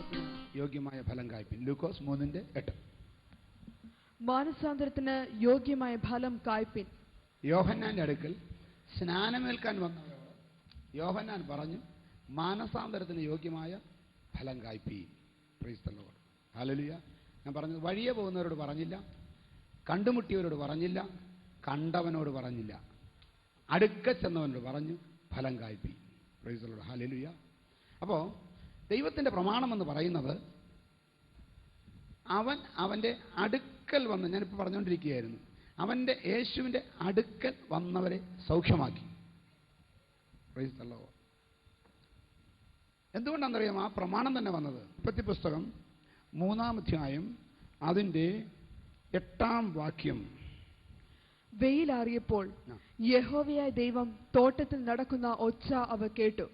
മാനസാന്തരത്തിന് യോഗ്യമായ ഫലം കായ്പിൻ. ലൂക്കോസ് 3:8. മാനസാന്തരത്തിന് യോഗ്യമായ ഫലം കായ്പിൻ. യോഹന്നാന്റെ അടുക്കൽ സ്നാനമേൽക്കാൻ വന്നവരോട് യോഹന്നാൻ പറഞ്ഞു, മാനസാന്തരത്തിന് യോഗ്യമായ ഫലം കായ്പീൻ. Praise the lord. ഹല്ലേലൂയ. ഞാൻ പറഞ്ഞത് വഴിയെ പോകുന്നവരോട് പറഞ്ഞില്ല, കണ്ടുമുട്ടിയവരോട് പറഞ്ഞില്ല, കണ്ടവനോട് പറഞ്ഞില്ല, അടുക്ക ചെന്നവനോട് പറഞ്ഞു, ഫലം കായ്പീൻ. Praise the lord. ഹല്ലേലൂയ. അപ്പോൾ ദൈവത്തിൻ്റെ പ്രമാണമെന്ന് പറയുന്നത് അവൻ്റെ അടുക്കൽ വന്ന്, ഞാനിപ്പോൾ പറഞ്ഞുകൊണ്ടിരിക്കുകയായിരുന്നു, അവൻ്റെ യേശുവിൻ്റെ അടുക്കൽ വന്നവരെ സൗഖ്യമാക്കി. Price the Lord. എന്തുകൊണ്ടാണെന്നറിയാം ആ പ്രമാണം തന്നെ വന്നത്? ഉൽപ്പത്തി പുസ്തകം 3-ാം അധ്യായം അതിൻ്റെ 8-ാം വാക്യം. വെയിലാറിയപ്പോൾ യഹോവയായ ദൈവം തോട്ടത്തിൽ നടക്കുന്ന ഒച്ച അവർ കേട്ടു.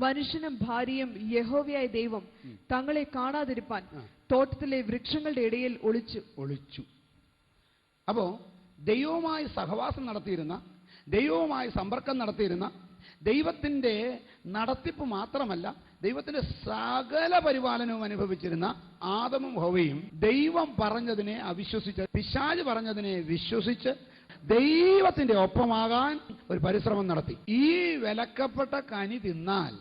മനുഷ്യനും ഭാര്യയും യഹോവയായ ദൈവം തങ്ങളെ കാണാതിരിപ്പാൻ തോട്ടത്തിലെ വൃക്ഷങ്ങളുടെ ഇടയിൽ ഒളിച്ചു. അപ്പോ ദൈവവുമായി സഹവാസം നടത്തിയിരുന്ന, ദൈവവുമായി സമ്പർക്കം നടത്തിയിരുന്ന, ദൈവത്തിൻ്റെ നടത്തിപ്പ് മാത്രമല്ല ദൈവത്തിൻ്റെ സകല പരിപാലനവും അനുഭവിച്ചിരുന്ന ആദമും ഹവ്വയും ദൈവം പറഞ്ഞതിനെ അവിശ്വസിച്ച്, പിശാച് പറഞ്ഞതിനെ വിശ്വസിച്ച് ദൈവത്തിൻ്റെ ഒപ്പമാകാൻ ഒരു പരിശ്രമം നടത്തി. ഈ വിലക്കപ്പെട്ട കനി തിന്നാൽ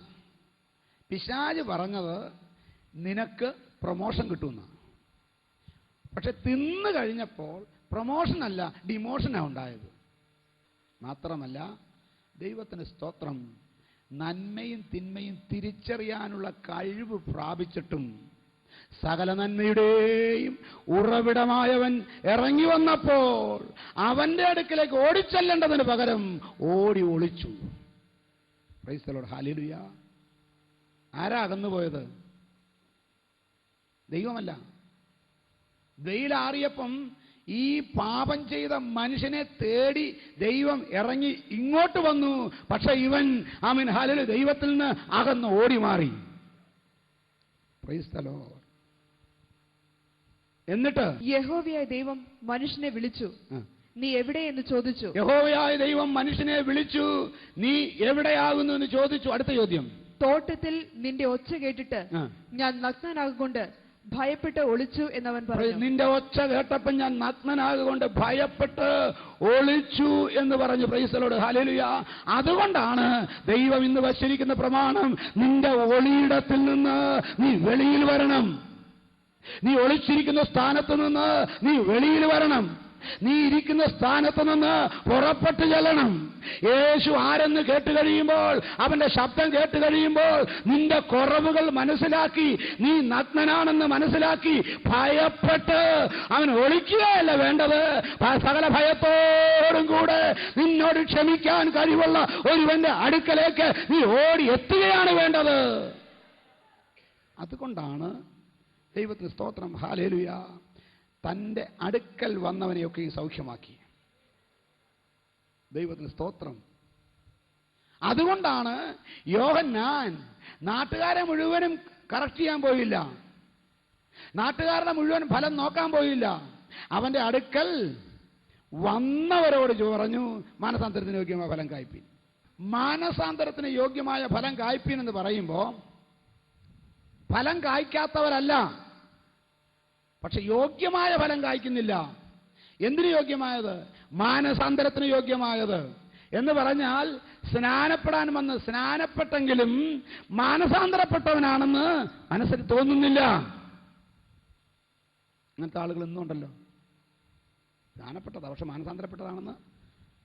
പിശാച് പറഞ്ഞത് നിനക്ക് പ്രൊമോഷൻ കിട്ടുമെന്ന്. പക്ഷെ തിന്നു കഴിഞ്ഞപ്പോൾ പ്രൊമോഷനല്ല, ഡിമോഷനാണ് ഉണ്ടായത്. മാത്രമല്ല ദൈവത്തിന് സ്തോത്രം, നന്മയും തിന്മയും തിരിച്ചറിയാനുള്ള കഴിവ് പ്രാപിച്ചിട്ടും സകല നന്മയുടെയും ഉറവിടമായവൻ ഇറങ്ങി വന്നപ്പോൾ അവന്റെ അടുക്കലേക്ക് ഓടിച്ചെല്ലേണ്ടതിന് പകരം ഓടി ഒളിച്ചു. Price the lord. ഹല്ലേലൂയ. ആരാ അകന്നുപോയത്? ദൈവമല്ല. വെയിലാറിയപ്പം ഈ പാപം ചെയ്ത മനുഷ്യനെ തേടി ദൈവം ഇറങ്ങി ഇങ്ങോട്ട് വന്നു. പക്ഷെ ഇവൻ ഹല്ലേലൂയ ദൈവത്തിൽ നിന്ന് അകന്ന് ഓടി മാറി. Price the Lord. എന്നിട്ട് യഹോവയായ ദൈവം മനുഷ്യനെ വിളിച്ചു, നീ എവിടെയെന്ന് ചോദിച്ചു. യഹോവയായ ദൈവം മനുഷ്യനെ വിളിച്ചു, നീ എവിടെയാകുന്നു എന്ന് ചോദിച്ചു. അടുത്ത ചോദ്യം, തോട്ടത്തിൽ നിന്റെ ഒച്ച കേട്ടിട്ട് ഞാൻ നഗ്നനാകൊണ്ട് ഭയപ്പെട്ട് ഒളിച്ചു എന്നവൻ പറഞ്ഞു. നിന്റെ ഒച്ച കേട്ടപ്പോൾ ഞാൻ നഗ്നനാകൊണ്ട് ഭയപ്പെട്ട് ഒളിച്ചു എന്ന് പറഞ്ഞു. Price the lord. ഹല്ലേലൂയ. അതുകൊണ്ടാണ് ദൈവം ഇന്ന് വച്ചിരിക്കുന്ന പ്രമാണം, നിന്റെ ഒളിയിടത്തിൽ നിന്ന് നീ വെളിയിൽ വരണം. നീ ഒളിച്ചിരിക്കുന്ന സ്ഥാനത്ത് നിന്ന് നീ വെളിയിൽ വരണം. നീ ഇരിക്കുന്ന സ്ഥാനത്ത് നിന്ന് പുറപ്പെട്ടു ചെല്ലണം. യേശു ആരെന്ന് കേട്ട് കഴിയുമ്പോൾ, അവന്റെ ശബ്ദം കേട്ട് കഴിയുമ്പോൾ നിന്റെ കുറവുകൾ മനസ്സിലാക്കി, നീ നഗ്നനാണെന്ന് മനസ്സിലാക്കി ഭയപ്പെട്ട് അവൻ ഒളിക്കുകയല്ല വേണ്ടത്. സകല ഭയത്തോടും കൂടെ നിന്നോട് ക്ഷമിക്കാൻ കഴിവുള്ള ഒരുവന്റെ അടുക്കലേക്ക് നീ ഓടി എത്തുകയാണ് വേണ്ടത്. അതുകൊണ്ടാണ് ദൈവത്തിന് സ്തോത്രം. ഹല്ലേലൂയ. തൻ്റെ അടുക്കൽ വന്നവനെയൊക്കെ സൗഖ്യമാക്കി. ദൈവത്തിന് സ്തോത്രം. അതുകൊണ്ടാണ് യോഹന്നാൻ നാട്ടുകാരെ മുഴുവനും കറക്റ്റ് ചെയ്യാൻ പോയില്ല, നാട്ടുകാരുടെ മുഴുവൻ ഫലം നോക്കാൻ പോയില്ല. അവന്റെ അടുക്കൽ വന്നവരോട് പറഞ്ഞു, മാനസാന്തരത്തിന് യോഗ്യമായ ഫലം കായ്പീൻ. മാനസാന്തരത്തിന് യോഗ്യമായ ഫലം കായ്പീൻ എന്ന് പറയുമ്പോൾ ഫലം കായ്ക്കാത്തവരല്ല, പക്ഷെ യോഗ്യമായ ഫലം കായ്ക്കുന്നില്ല. എന്തിനു യോഗ്യമായത്? മാനസാന്തരത്തിന് യോഗ്യമായത്. എന്ന് പറഞ്ഞാൽ സ്നാനപ്പെടാൻ വന്ന് സ്നാനപ്പെട്ടെങ്കിലും മാനസാന്തരപ്പെട്ടവനാണെന്ന് മനസ്സിൽ തോന്നുന്നില്ല. അങ്ങനത്തെ ആളുകൾ ഇന്നുണ്ടല്ലോ. സ്നാനപ്പെട്ടതാ പക്ഷെ മാനസാന്തരപ്പെട്ടതാണെന്ന്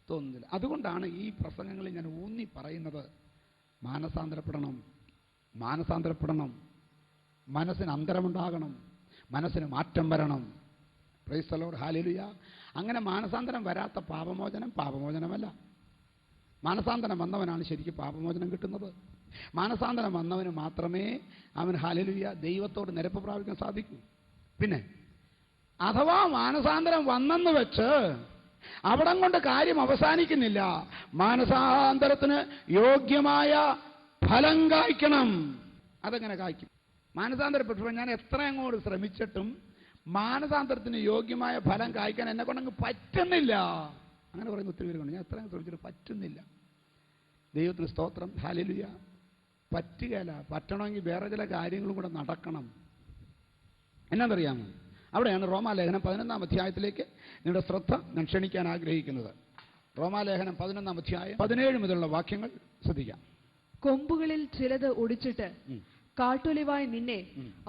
തോന്നുന്നില്ല. അതുകൊണ്ടാണ് ഈ പ്രസംഗങ്ങളിൽ ഞാൻ ഊന്നി പറയുന്നത്, മാനസാന്തരപ്പെടണം, മാനസാന്തരപ്പെടണം. മനസ്സിന് അന്തരമുണ്ടാകണം, മനസ്സിന് മാറ്റം വരണം. Price the lord. ഹല്ലേലൂയ. അങ്ങനെ മാനസാന്തരം വരാത്ത പാപമോചനമല്ല. മാനസാന്തരം വന്നവനാണ് ശരിക്കും പാപമോചനം കിട്ടുന്നത്. മാനസാന്തരം വന്നവന് മാത്രമേ അവൻ ഹല്ലേലൂയ ദൈവത്തോട് നിരപ്പ് പ്രാപിക്കാൻ സാധിക്കൂ. പിന്നെ അഥവാ മാനസാന്തരം വന്നെന്ന് വെച്ച് അവിടം കൊണ്ട് കാര്യം അവസാനിക്കുന്നില്ല. മാനസാന്തരത്തിന് യോഗ്യമായ ഫലം കായ്ക്കണം. അതെങ്ങനെ കായ്ക്കും? മാനസാന്തരപ്പെട്ടപ്പോൾ ഞാൻ എത്ര അങ്ങോട്ട് ശ്രമിച്ചിട്ടും മാനസാന്തരത്തിന് യോഗ്യമായ ഫലം കായ്ക്കാൻ എന്നെ കൊണ്ടങ്ങ് പറ്റുന്നില്ല. അങ്ങനെ പറയുന്ന ഒത്തിരി പേരുണ്ട്. ഞാൻ എത്ര ശ്രമിച്ചിട്ട് പറ്റുന്നില്ല. ദൈവത്തിന് സ്തോത്രം. ഹല്ലേലൂയ. പറ്റുകയില്ല. പറ്റണമെങ്കിൽ വേറെ ചില കാര്യങ്ങളും കൂടെ നടക്കണം. എന്നാന്നറിയാമോ? അവിടെയാണ് റോമാലേഖനം 11-ാം അധ്യായത്തിലേക്ക് നിങ്ങളുടെ ശ്രദ്ധ ഞാൻ ക്ഷണിക്കാൻ ആഗ്രഹിക്കുന്നത്. റോമാലേഖനം 11-ാം അധ്യായം 17 മുതലുള്ള വാക്യങ്ങൾ ശ്രദ്ധിക്കാം. കൊമ്പുകളിൽ ചിലത് ഒടിച്ചിട്ട് കാട്ടൊലിവായി നിന്നെ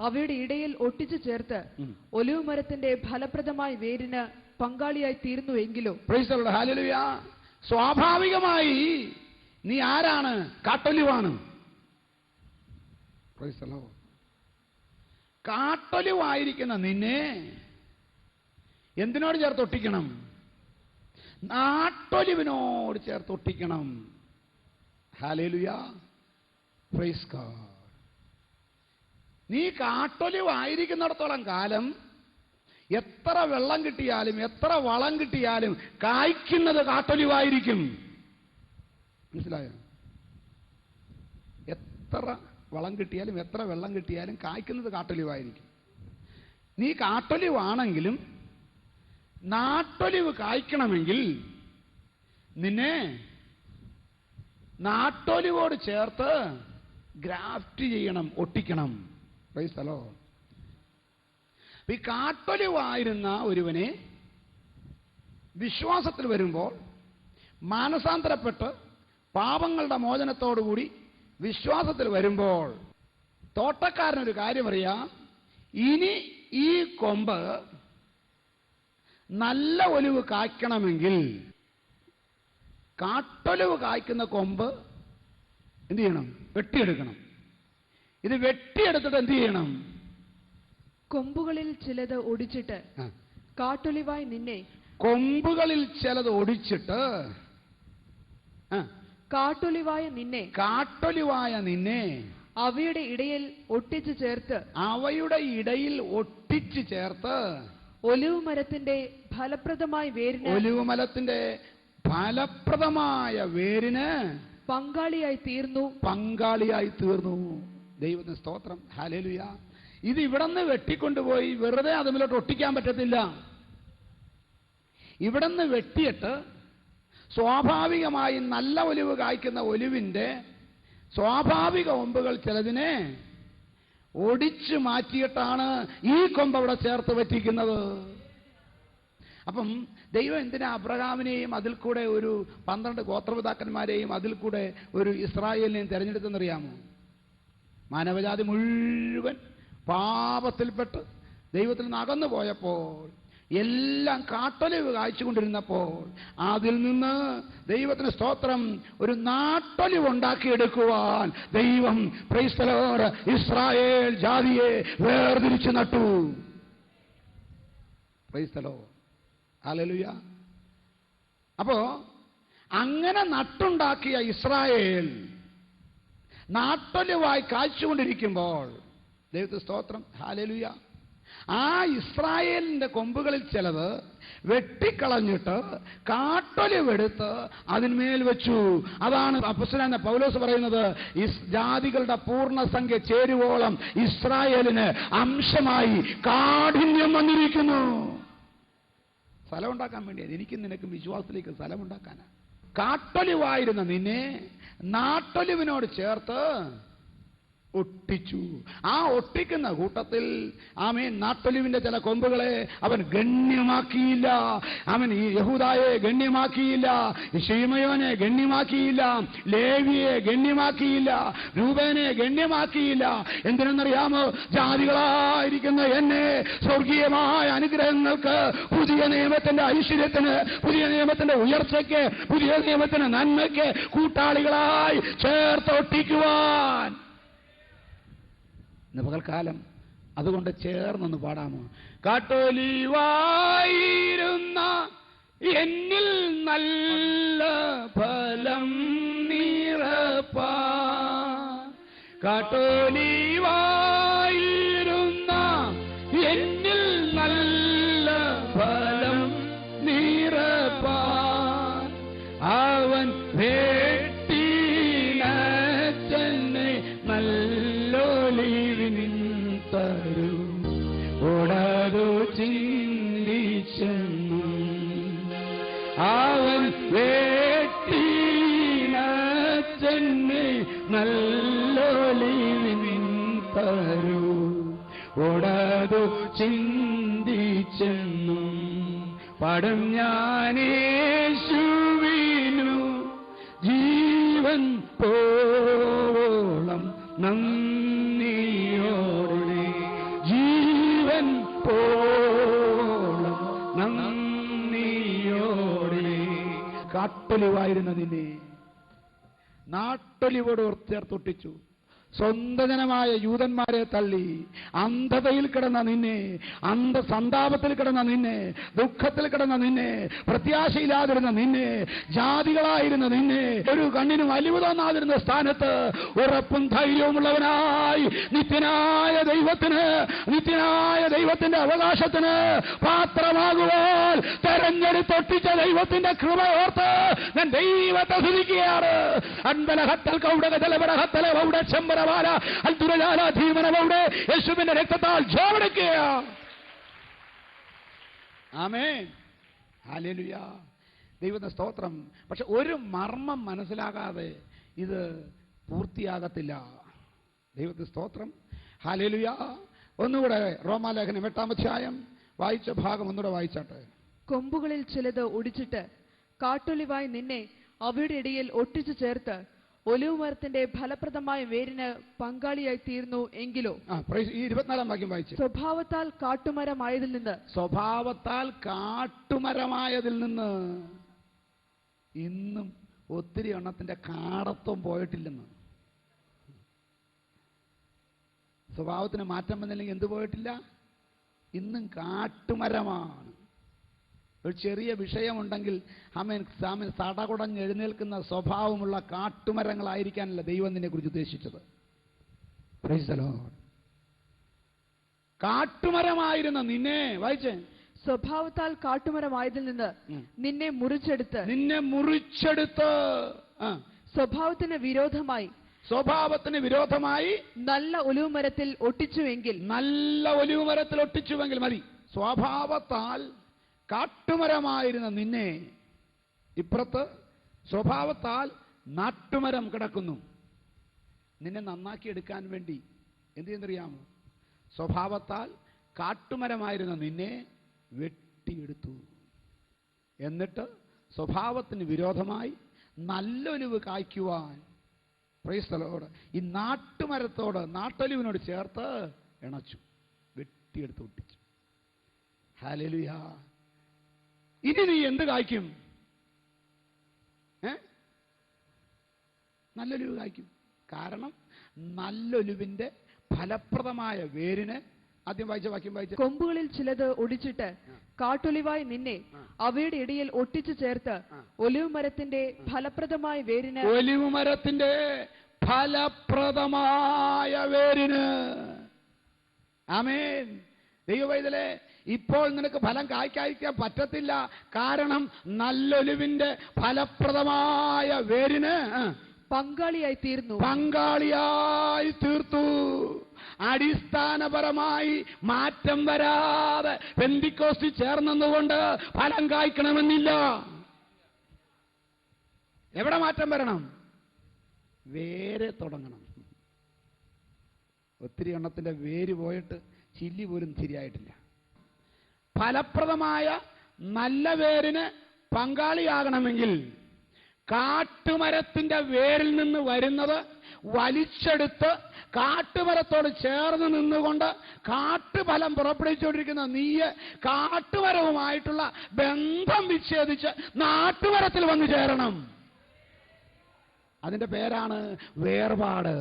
അവയുടെ ഇടയിൽ ഒട്ടിച്ചു ചേർത്ത് ഒലിവ് മരത്തിന്റെ ഫലപ്രദമായ വേരിന് പങ്കാളിയായി തീർന്നുവെങ്കിലോ. പ്രൈസ് ദി ലോർഡ്, ഹല്ലേലൂയ. സ്വാഭാവികമായി നീ ആരാണ്? കാട്ടൊലിവാണ്. Praise the lord. കാട്ടൊലിവായിരിക്കുന്ന നിന്നെ എന്തിനോട് ചേർത്ത് ഒട്ടിക്കണം? നാട്ടൊലിവിനോട് ചേർത്ത് ഒട്ടിക്കണം. Hallelujah, praise God. നീ കാട്ടൊലിവായിരിക്കുന്നിടത്തോളം കാലം എത്ര വെള്ളം കിട്ടിയാലും എത്ര വളം കിട്ടിയാലും കായ്ക്കുന്നത് കാട്ടൊലിവായിരിക്കും. മനസ്സിലായോ? എത്ര വളം കിട്ടിയാലും എത്ര വെള്ളം കിട്ടിയാലും കായ്ക്കുന്നത് കാട്ടൊലിവായിരിക്കും. നീ കാട്ടൊലിവാണെങ്കിലും നാട്ടൊലിവ് കായ്ക്കണമെങ്കിൽ നിന്നെ നാട്ടൊലിവോട് ചേർത്ത് ഗ്രാഫ്റ്റ് ചെയ്യണം, ഒട്ടിക്കണം. Praise the Lord. ഈ കാട്ടൊലിവായിരുന്ന ഒരുവനെ വിശ്വാസത്തിൽ വരുമ്പോൾ മാനസാന്തരപ്പെട്ട് പാപങ്ങളുടെ മോചനത്തോടുകൂടി വിശ്വാസത്തിൽ വരുമ്പോൾ തോട്ടക്കാരനൊരു കാര്യം അറിയാം. ഇനി ഈ കൊമ്പ് നല്ല ഒലിവ് കായ്ക്കണമെങ്കിൽ കാട്ടൊലിവ് കായ്ക്കുന്ന കൊമ്പ് എന്ത് ചെയ്യണം? വെട്ടിയെടുക്കണം. ഇത് വെട്ടിയെടുത്തിട്ട് എന്ത് ചെയ്യണം? കൊമ്പുകളിൽ ചിലത് ഒടിച്ചിട്ട് കാട്ടൊലിവായി നിന്നെ കൊമ്പുകളിൽ ചിലത് ഒടിച്ചിട്ട് കാട്ടൊലിവായ നിന്നെ അവയുടെ ഇടയിൽ ഒട്ടിച്ചു ചേർത്ത് ഒലിവ് മരത്തിന്റെ ഫലപ്രദമായ വേരിന് പങ്കാളിയായി തീർന്നു. ദൈവത്തിന് സ്തോത്രം, ഹല്ലേലൂയ. ഇത് ഇവിടുന്ന് വെട്ടിക്കൊണ്ടുപോയി വെറുതെ അതുമിലോട്ട് ഒട്ടിക്കാൻ പറ്റത്തില്ല. ഇവിടുന്ന് വെട്ടിയിട്ട് സ്വാഭാവികമായി നല്ല ഒലിവ് കായ്ക്കുന്ന ഒലിവിന്റെ സ്വാഭാവിക കൊമ്പുകൾ ചിലതിനെ ഒടിച്ചു മാറ്റിയിട്ടാണ് ഈ കൊമ്പ് അവിടെ ചേർത്ത് വെറ്റിക്കുന്നത്. അപ്പം ദൈവം എന്തിനാ അബ്രഹാമിനെയും അതിൽ കൂടെ ഒരു 12 ഗോത്രപിതാക്കന്മാരെയും അതിൽ കൂടെ ഒരു ഇസ്രായേലിനെയും തിരഞ്ഞെടുത്തെന്നറിയാമോ? മാനവജാതി മുഴുവൻ പാപത്തിൽപ്പെട്ട് ദൈവത്തിൽ നിന്ന് അകന്നു പോയപ്പോൾ, എല്ലാം കാട്ടൊലിവ് കായ്ച്ചുകൊണ്ടിരുന്നപ്പോൾ അതിൽ നിന്ന് ദൈവത്തിന് സ്തോത്രം ഒരു നാട്ടൊലിവ് ഉണ്ടാക്കിയെടുക്കുവാൻ ദൈവം പ്രൈസ് ദി ലോർഡ് ഇസ്രായേൽ ജാതിയെ വേർതിരിച്ചു നട്ടു. Price the lord, hallelujah. അപ്പോ അങ്ങനെ നട്ടുണ്ടാക്കിയ ഇസ്രായേൽ നാട്ടൊലിവായി കായ്ച്ചുകൊണ്ടിരിക്കുമ്പോൾ ദൈവത്തിന് സ്തോത്രം, ഹല്ലേലൂയ, ആ ഇസ്രായേലിന്റെ കൊമ്പുകളിൽ ചിലത് വെട്ടിക്കളഞ്ഞിട്ട് കാട്ടൊലിവെടുത്ത് അതിന്മേൽ വെച്ചു. അതാണ് അപ്പോസ്തലനായ പൗലോസ് പറയുന്നത്, ജാതികളുടെ പൂർണ്ണസംഖ്യ ചേരുവോളം ഇസ്രായേലിന് അംശമായി കാഠിന്യം വന്നിരിക്കുന്നു. സ്ഥലമുണ്ടാക്കാൻ വേണ്ടിയാണ്. എനിക്കും നിനക്കും വിശ്വാസത്തിലേക്ക് സ്ഥലമുണ്ടാക്കാനാണ്. കാട്ടൊലിവായിരുന്ന നിന്നെ നാട്ടൊലിവിനോട് ചേർത്ത് ഒട്ടിച്ചു. ആ ഒട്ടിക്കുന്ന കൂട്ടത്തിൽ ആമേൻ നാട്ടൊലിവിന്റെ ചില കൊമ്പുകളെ അവൻ ഗണ്യമാക്കിയില്ല. അവൻ ഈ യഹൂദായെ ഗണ്യമാക്കിയില്ല, ശിമയോനെ ഗണ്യമാക്കിയില്ല, ലേവിയെ ഗണ്യമാക്കിയില്ല, രൂബേനെ ഗണ്യമാക്കിയില്ല. എന്തിനെന്നറിയാമോ? ജാതികളായിരിക്കുന്ന എന്നെ സ്വർഗീയമായ അനുഗ്രഹങ്ങൾക്ക്, പുതിയ നിയമത്തിന്റെ ഐശ്വര്യത്തിന്, പുതിയ നിയമത്തിന്റെ ഉയർച്ചയ്ക്ക്, പുതിയ നിയമത്തിന്റെ നന്മയ്ക്ക് കൂട്ടാളികളായി ചേർത്തൊട്ടിക്കുവാൻ. ഇന്ന് പകൽക്കാലം അതുകൊണ്ട് ചേർന്നൊന്ന് പാടാമോ? കാട്ടൊലിവായിരുന്ന എന്നിൽ നല്ല ഫലം നിറപ്പാൻ, കാട്ടൊലിവായിരുന്ന എന്നിൽ നല്ല ഫലം നിറപ്പാൻ അവൻ വെട്ടിനച്ചെന്നെ നല്ലൊലിവിൻ തരൂ ഓടതു ചിന്തിച്ചെന്നു അവൻ വെട്ടിനച്ചെന്നെ നല്ലൊലിവിൻ തരു ഓടതു ചിന്തിച്ചെന്നും പടം ഞാനേശുവിനു ജീവൻ പോളം നന്ദിയോടെ ജീവൻ പോളം നന്ദിയോടെ. കാട്ടൊലിവായിരുന്ന നിന്നെ നാട്ടൊലിവോട് ചേർത്തൊട്ടിച്ചു. സ്വന്തം ജനമായ യൂതന്മാരെ തള്ളി അന്ധതയിൽ കിടന്ന നിന്നെ, സന്താപത്തിൽ കിടന്ന നിന്നെ, ദുഃഖത്തിൽ കിടന്ന നിന്നെ, പ്രത്യാശയില്ലാതിരുന്ന നിന്നെ, ജാതികളായിരുന്ന നിന്നെ, ഒരു കണ്ണിനും അലിവ് തോന്നാതിരുന്ന സ്ഥാനത്ത് ഉറപ്പും ധൈര്യവുമുള്ളവനായി നിത്യനായ ദൈവത്തിന്റെ അവകാശത്തിന് പാത്രമാകുവാൻ തെരഞ്ഞെടുത്തൊട്ടിച്ച ദൈവത്തിന്റെ കൃപ ഓർത്ത് ഞാൻ ദൈവത്തെ സ്തുതിക്കുകയാണ്. അൻപലഹത്തൽ കൗടക ജലപടഹത്തല വൗട ചെമ്പര യേശുവിന്റെ രക്തത്താൽ ജോവെടുക്കുക. ആമേൻ, ഹല്ലേലൂയ. ദൈവത്തിന്റെ സ്തോത്രം. പക്ഷെ ഒരു മർമ്മം മനസ്സിലാകാതെ ഇത് പൂർത്തിയാകത്തില്ല. ദൈവത്തിന്റെ സ്തോത്രം, ഹല്ലേലൂയ. ഒന്നുകൂടെ റോമാലേഖനം 8-ാം അധ്യായം വായിച്ച ഭാഗം ഒന്നുകൂടെ വായിച്ചാട്ടെ. കൊമ്പുകളിൽ ചിലത് ഒടിച്ചിട്ട് കാട്ടൊലിവായി നിന്നെ അവയുടെ ഇടയിൽ ഒട്ടിച്ചു ചേർത്ത് ഒലിവ് മരത്തിന്റെ ഫലപ്രദമായ വേരിന് പങ്കാളിയായി തീർന്നു എങ്കിലോ. ഈ 24-ാം വാക്യം വായിച്ചു. സ്വഭാവത്താൽ കാട്ടുമരമായതിൽ നിന്ന് ഇന്നും ഒത്തിരി എണ്ണത്തിന്റെ കാടത്വം പോയിട്ടില്ലെന്ന്. സ്വഭാവത്തിന് മാറ്റം വന്നില്ലെങ്കിൽ എന്ത് പോയിട്ടില്ല? ഇന്നും കാട്ടുമരമാണ്. ഒരു ചെറിയ വിഷയമുണ്ടെങ്കിൽ സടകുടഞ്ഞ് എഴുന്നേൽക്കുന്ന സ്വഭാവമുള്ള കാട്ടുമരങ്ങളായിരിക്കാനല്ല ദൈവം നിന്നെ കുറിച്ച് ഉദ്ദേശിച്ചത്. Price the Lord. കാട്ടുമരമായിരുന്ന നിന്നെ വായിച്ചേ. സ്വഭാവത്താൽ കാട്ടുമരമായതിൽ നിന്ന് നിന്നെ മുറിച്ചെടുത്ത് സ്വഭാവത്തിന് വിരോധമായി നല്ല ഒലിവുമരത്തിൽ ഒട്ടിച്ചുവെങ്കിൽ മതി. സ്വഭാവത്താൽ കാട്ടുമരമായിരുന്ന നിന്നെ ഇപ്പുറത്ത് സ്വഭാവത്താൽ നാട്ടുമരം കിടക്കുന്നു. നിന്നെ നന്നാക്കി എടുക്കാൻ വേണ്ടി എന്ത് ചെയ്യുന്നറിയാമോ? സ്വഭാവത്താൽ കാട്ടുമരമായിരുന്ന നിന്നെ വെട്ടിയെടുത്തു. എന്നിട്ട് സ്വഭാവത്തിന് വിരോധമായി നല്ലൊലിവ് കായ്ക്കുവാൻ, പ്രൈസ് ദി ലോർഡ്, ഈ നാട്ടൊലിവിനോട് ചേർത്ത് ഇണച്ചു, വെട്ടിയെടുത്ത് ഒട്ടിച്ചു. ഹല്ലേലൂയ. ഇനി നീ എന്ത് കായ്ക്കും? നല്ലൊലിവ് കായ്ക്കും. കാരണം നല്ലൊലിവിന്റെ ഫലപ്രദമായ വേരിന്, ആദ്യം വായിച്ച വാക്യം വായിച്ച, കൊമ്പുകളിൽ ചിലത് ഒടിച്ചിട്ട് കാട്ടൊലിവായി നിന്നെ അവയുടെ ഇടയിൽ ഒട്ടിച്ചു ചേർത്ത് ഒലിവ് മരത്തിന്റെ ഫലപ്രദമായ വേരിന്. ആമേൻ. ദൈവവൈതലേ, ഇപ്പോൾ നിനക്ക് ഫലം കായ്ക്കാൻ പറ്റത്തില്ല. കാരണം നല്ലൊലിവിന്റെ ഫലപ്രദമായ വേരിന് പങ്കാളിയായി തീർത്തു. അടിസ്ഥാനപരമായി മാറ്റം വരാതെ പെന്തിക്കോസ്റ്റിൽ ചേർന്നതുകൊണ്ട് ഫലം കായ്ക്കണമെന്നില്ല. എവിടെ മാറ്റം വരണം? വേര് തുടങ്ങണം. ഒത്തിരി എണ്ണത്തിന്റെ വേര് പോയിട്ട് ചില്ലി പോലും ശരിയായിട്ടില്ല. ഫലപ്രദമായ നല്ല വേരിന് പങ്കാളിയാകണമെങ്കിൽ കാട്ടുമരത്തിന്റെ വേരിൽ നിന്ന് വരുന്നത് വലിച്ചെടുത്ത് കാട്ടുമരത്തോട് ചേർന്ന് നിന്നുകൊണ്ട് കാട്ടുഫലം പുറപ്പെടുവിച്ചുകൊണ്ടിരിക്കുന്ന നീയെ കാട്ടുമരവുമായിട്ടുള്ള ബന്ധം വിച്ഛേദിച്ച് നാട്ടുമരത്തിൽ വന്നു ചേരണം. അതിന്റെ പേരാണ് വേർപാട്.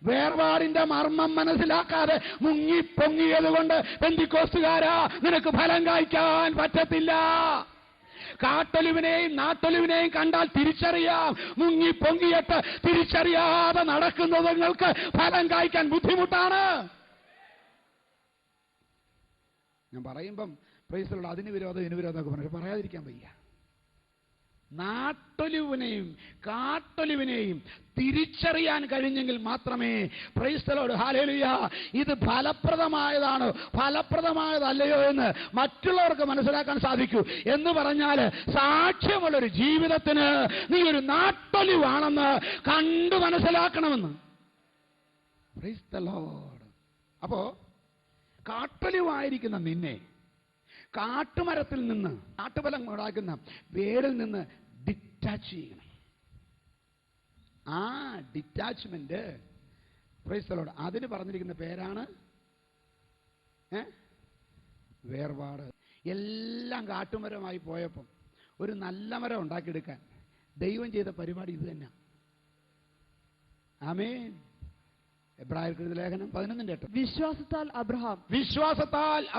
വേർപാടിന്റെ മർമ്മം മനസ്സിലാക്കാതെ മുങ്ങിപ്പൊങ്ങിയത് കൊണ്ട് പെന്തിക്കോസ്തുകാരാ നിനക്ക് ഫലം കായ്ക്കാൻ പറ്റത്തില്ല. കാട്ടൊലിവിനെയും നാട്ടൊലിവിനെയും കണ്ടാൽ തിരിച്ചറിയാം. മുങ്ങിപ്പൊങ്ങിയിട്ട് തിരിച്ചറിയാതെ നടക്കുന്നത് നിങ്ങൾക്ക് ഫലം കായ്ക്കാൻ ബുദ്ധിമുട്ടാണ്. ഞാൻ പറയുമ്പം പ്രൈസ് ദി ലോർഡ്, അതിന് വിരോധം ഇതിന് വിരോധം ഒക്കെ പറഞ്ഞു പറയാതിരിക്കാൻ വയ്യ. നാട്ടൊലിവിനെയും കാട്ടൊലിവിനെയും തിരിച്ചറിയാൻ കഴിഞ്ഞെങ്കിൽ മാത്രമേ പ്രൈസ് ദി ലോർഡ് ഹല്ലേലൂയ ഇത് ഫലപ്രദമായതാണോ ഫലപ്രദമായതല്ലയോ എന്ന് മറ്റുള്ളവർക്ക് മനസ്സിലാക്കാൻ സാധിക്കൂ. എന്ന് പറഞ്ഞാൽ സാക്ഷ്യമുള്ളൊരു ജീവിതത്തിന് നീ ഒരു നാട്ടൊലിവാണെന്ന് കണ്ടു മനസ്സിലാക്കണമെന്ന്. Price the Lord. അപ്പോ കാട്ടൊലിവായിരിക്കുന്ന നിന്നെ കാട്ടുമരത്തിൽ നിന്ന് കാട്ടുഫലം ഉണ്ടാക്കുന്ന വേരിൽ നിന്ന് ഡിറ്റാച്ച് ചെയ്യണം. ആ ഡിറ്റാച്ച്മെന്റ് പ്രൈസ് ദി ലോർഡ് അതിന് പറഞ്ഞിരിക്കുന്ന പേരാണ് വേർപാട്. എല്ലാം കാട്ടുമരമായി പോയപ്പം ഒരു നല്ല മരം ഉണ്ടാക്കിയെടുക്കാൻ ദൈവം ചെയ്ത പരിപാടി ഇത് തന്നെ. ആമേൻ. എബ്രായർക്കെഴുതിയ ലേഖനം 11:8. വിശ്വാസത്താൽ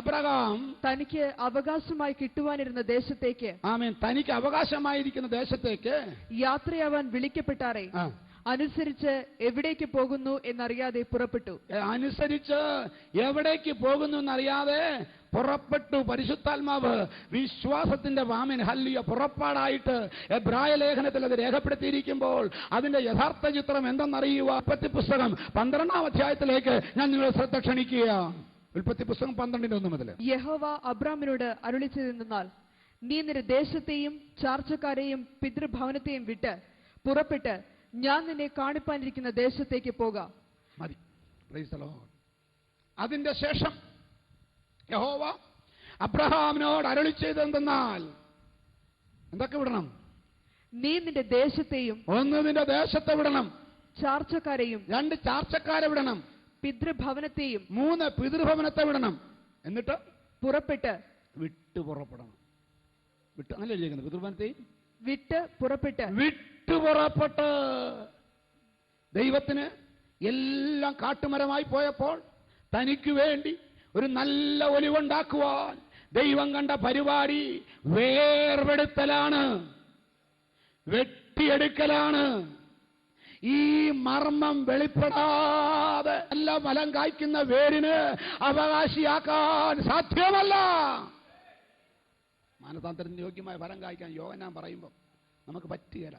അബ്രഹാം തനിക്ക് അവകാശമായി കിട്ടുവാനിരുന്ന ദേശത്തേക്ക്, ആമേൻ, തനിക്ക് അവകാശമായിരിക്കുന്ന ദേശത്തേക്ക് യാത്രയാവാൻ വിളിക്കപ്പെട്ടാറേ അനുസരിച്ച് എവിടേക്ക് പോകുന്നു എന്നറിയാതെ പുറപ്പെട്ടു. അനുസരിച്ച് എവിടേക്ക് പോകുന്നു എന്നറിയാതെ പുറപ്പെട്ടു. പരിശുദ്ധാത്മാവ് വിശ്വാസത്തിന്റെ വാമൻ ഹല്ലേലൂയ പുറപ്പാടായിട്ട് എബ്രായ ലേഖനത്തിൽ അത് രേഖപ്പെടുത്തിയിരിക്കുമ്പോൾ അതിന്റെ യഥാർത്ഥ ചിത്രം എന്തെന്നറിയുക. ഉൽപ്പത്തി പുസ്തകം 12-ാം അധ്യായത്തിലേക്ക് ഞാൻ നിങ്ങളെ ശ്രദ്ധ ക്ഷണിക്കുക. ഉൽപ്പത്തി പുസ്തകം 12:1 മുതൽ. യഹോവ അബ്രാമിനോട് അരുളിച്ചെന്നാൽ, നീ നിന്റെ ദേശത്തെയും ചാർച്ചക്കാരെയും പിതൃഭവനത്തെയും വിട്ട് പുറപ്പെട്ട് ഞാൻ നിന്നെ കാണിപ്പാനിരിക്കുന്ന ദേശത്തേക്ക് പോകാം. മതി. Price the Lord. അതിന്റെ ശേഷം യഹോവ അബ്രഹാമിനോട് അരുളിച്ചെയ്തെന്നാൽ എന്തൊക്കെ വിടണം? നീ നിന്റെ ദേശത്തെയും, ഒന്ന് നിന്റെ ദേശത്തെ വിടണം, ചാർച്ചക്കാരെയും, 2 ചാർച്ചക്കാരെ വിടണം, പിതൃഭവനത്തെയും, 3 പിതൃഭവനത്തെ വിടണം. എന്നിട്ട് പുറപ്പെട്ട് വിട്ടു പുറപ്പെടണം. വിട്ട് അങ്ങനെ എഴുതിയിരിക്കുന്നത്. പിതൃഭവനത്തെയും വിട്ട് പുറപ്പെട്ട് ദൈവത്തിന് എല്ലാം കാട്ടുമരമായി പോയപ്പോൾ തനിക്ക് വേണ്ടി ഒരു നല്ല ഒലിവുണ്ടാക്കുവാൻ ദൈവം കണ്ട പരിപാടി വേർപെടുത്തലാണ്, വെട്ടിയെടുക്കലാണ്. ഈ മർമ്മം വെളിപ്പെടാതെ നല്ല ഫലം കായ്ക്കുന്ന വേരിന് അവകാശിയാക്കാൻ സാധ്യമല്ല. മാനസാന്തരത്തിന് യോഗ്യമായ ഫലം കായ്ക്കാൻ യോഹന്നാൻ പറയുമ്പോൾ നമുക്ക് പറ്റുകയില്ല.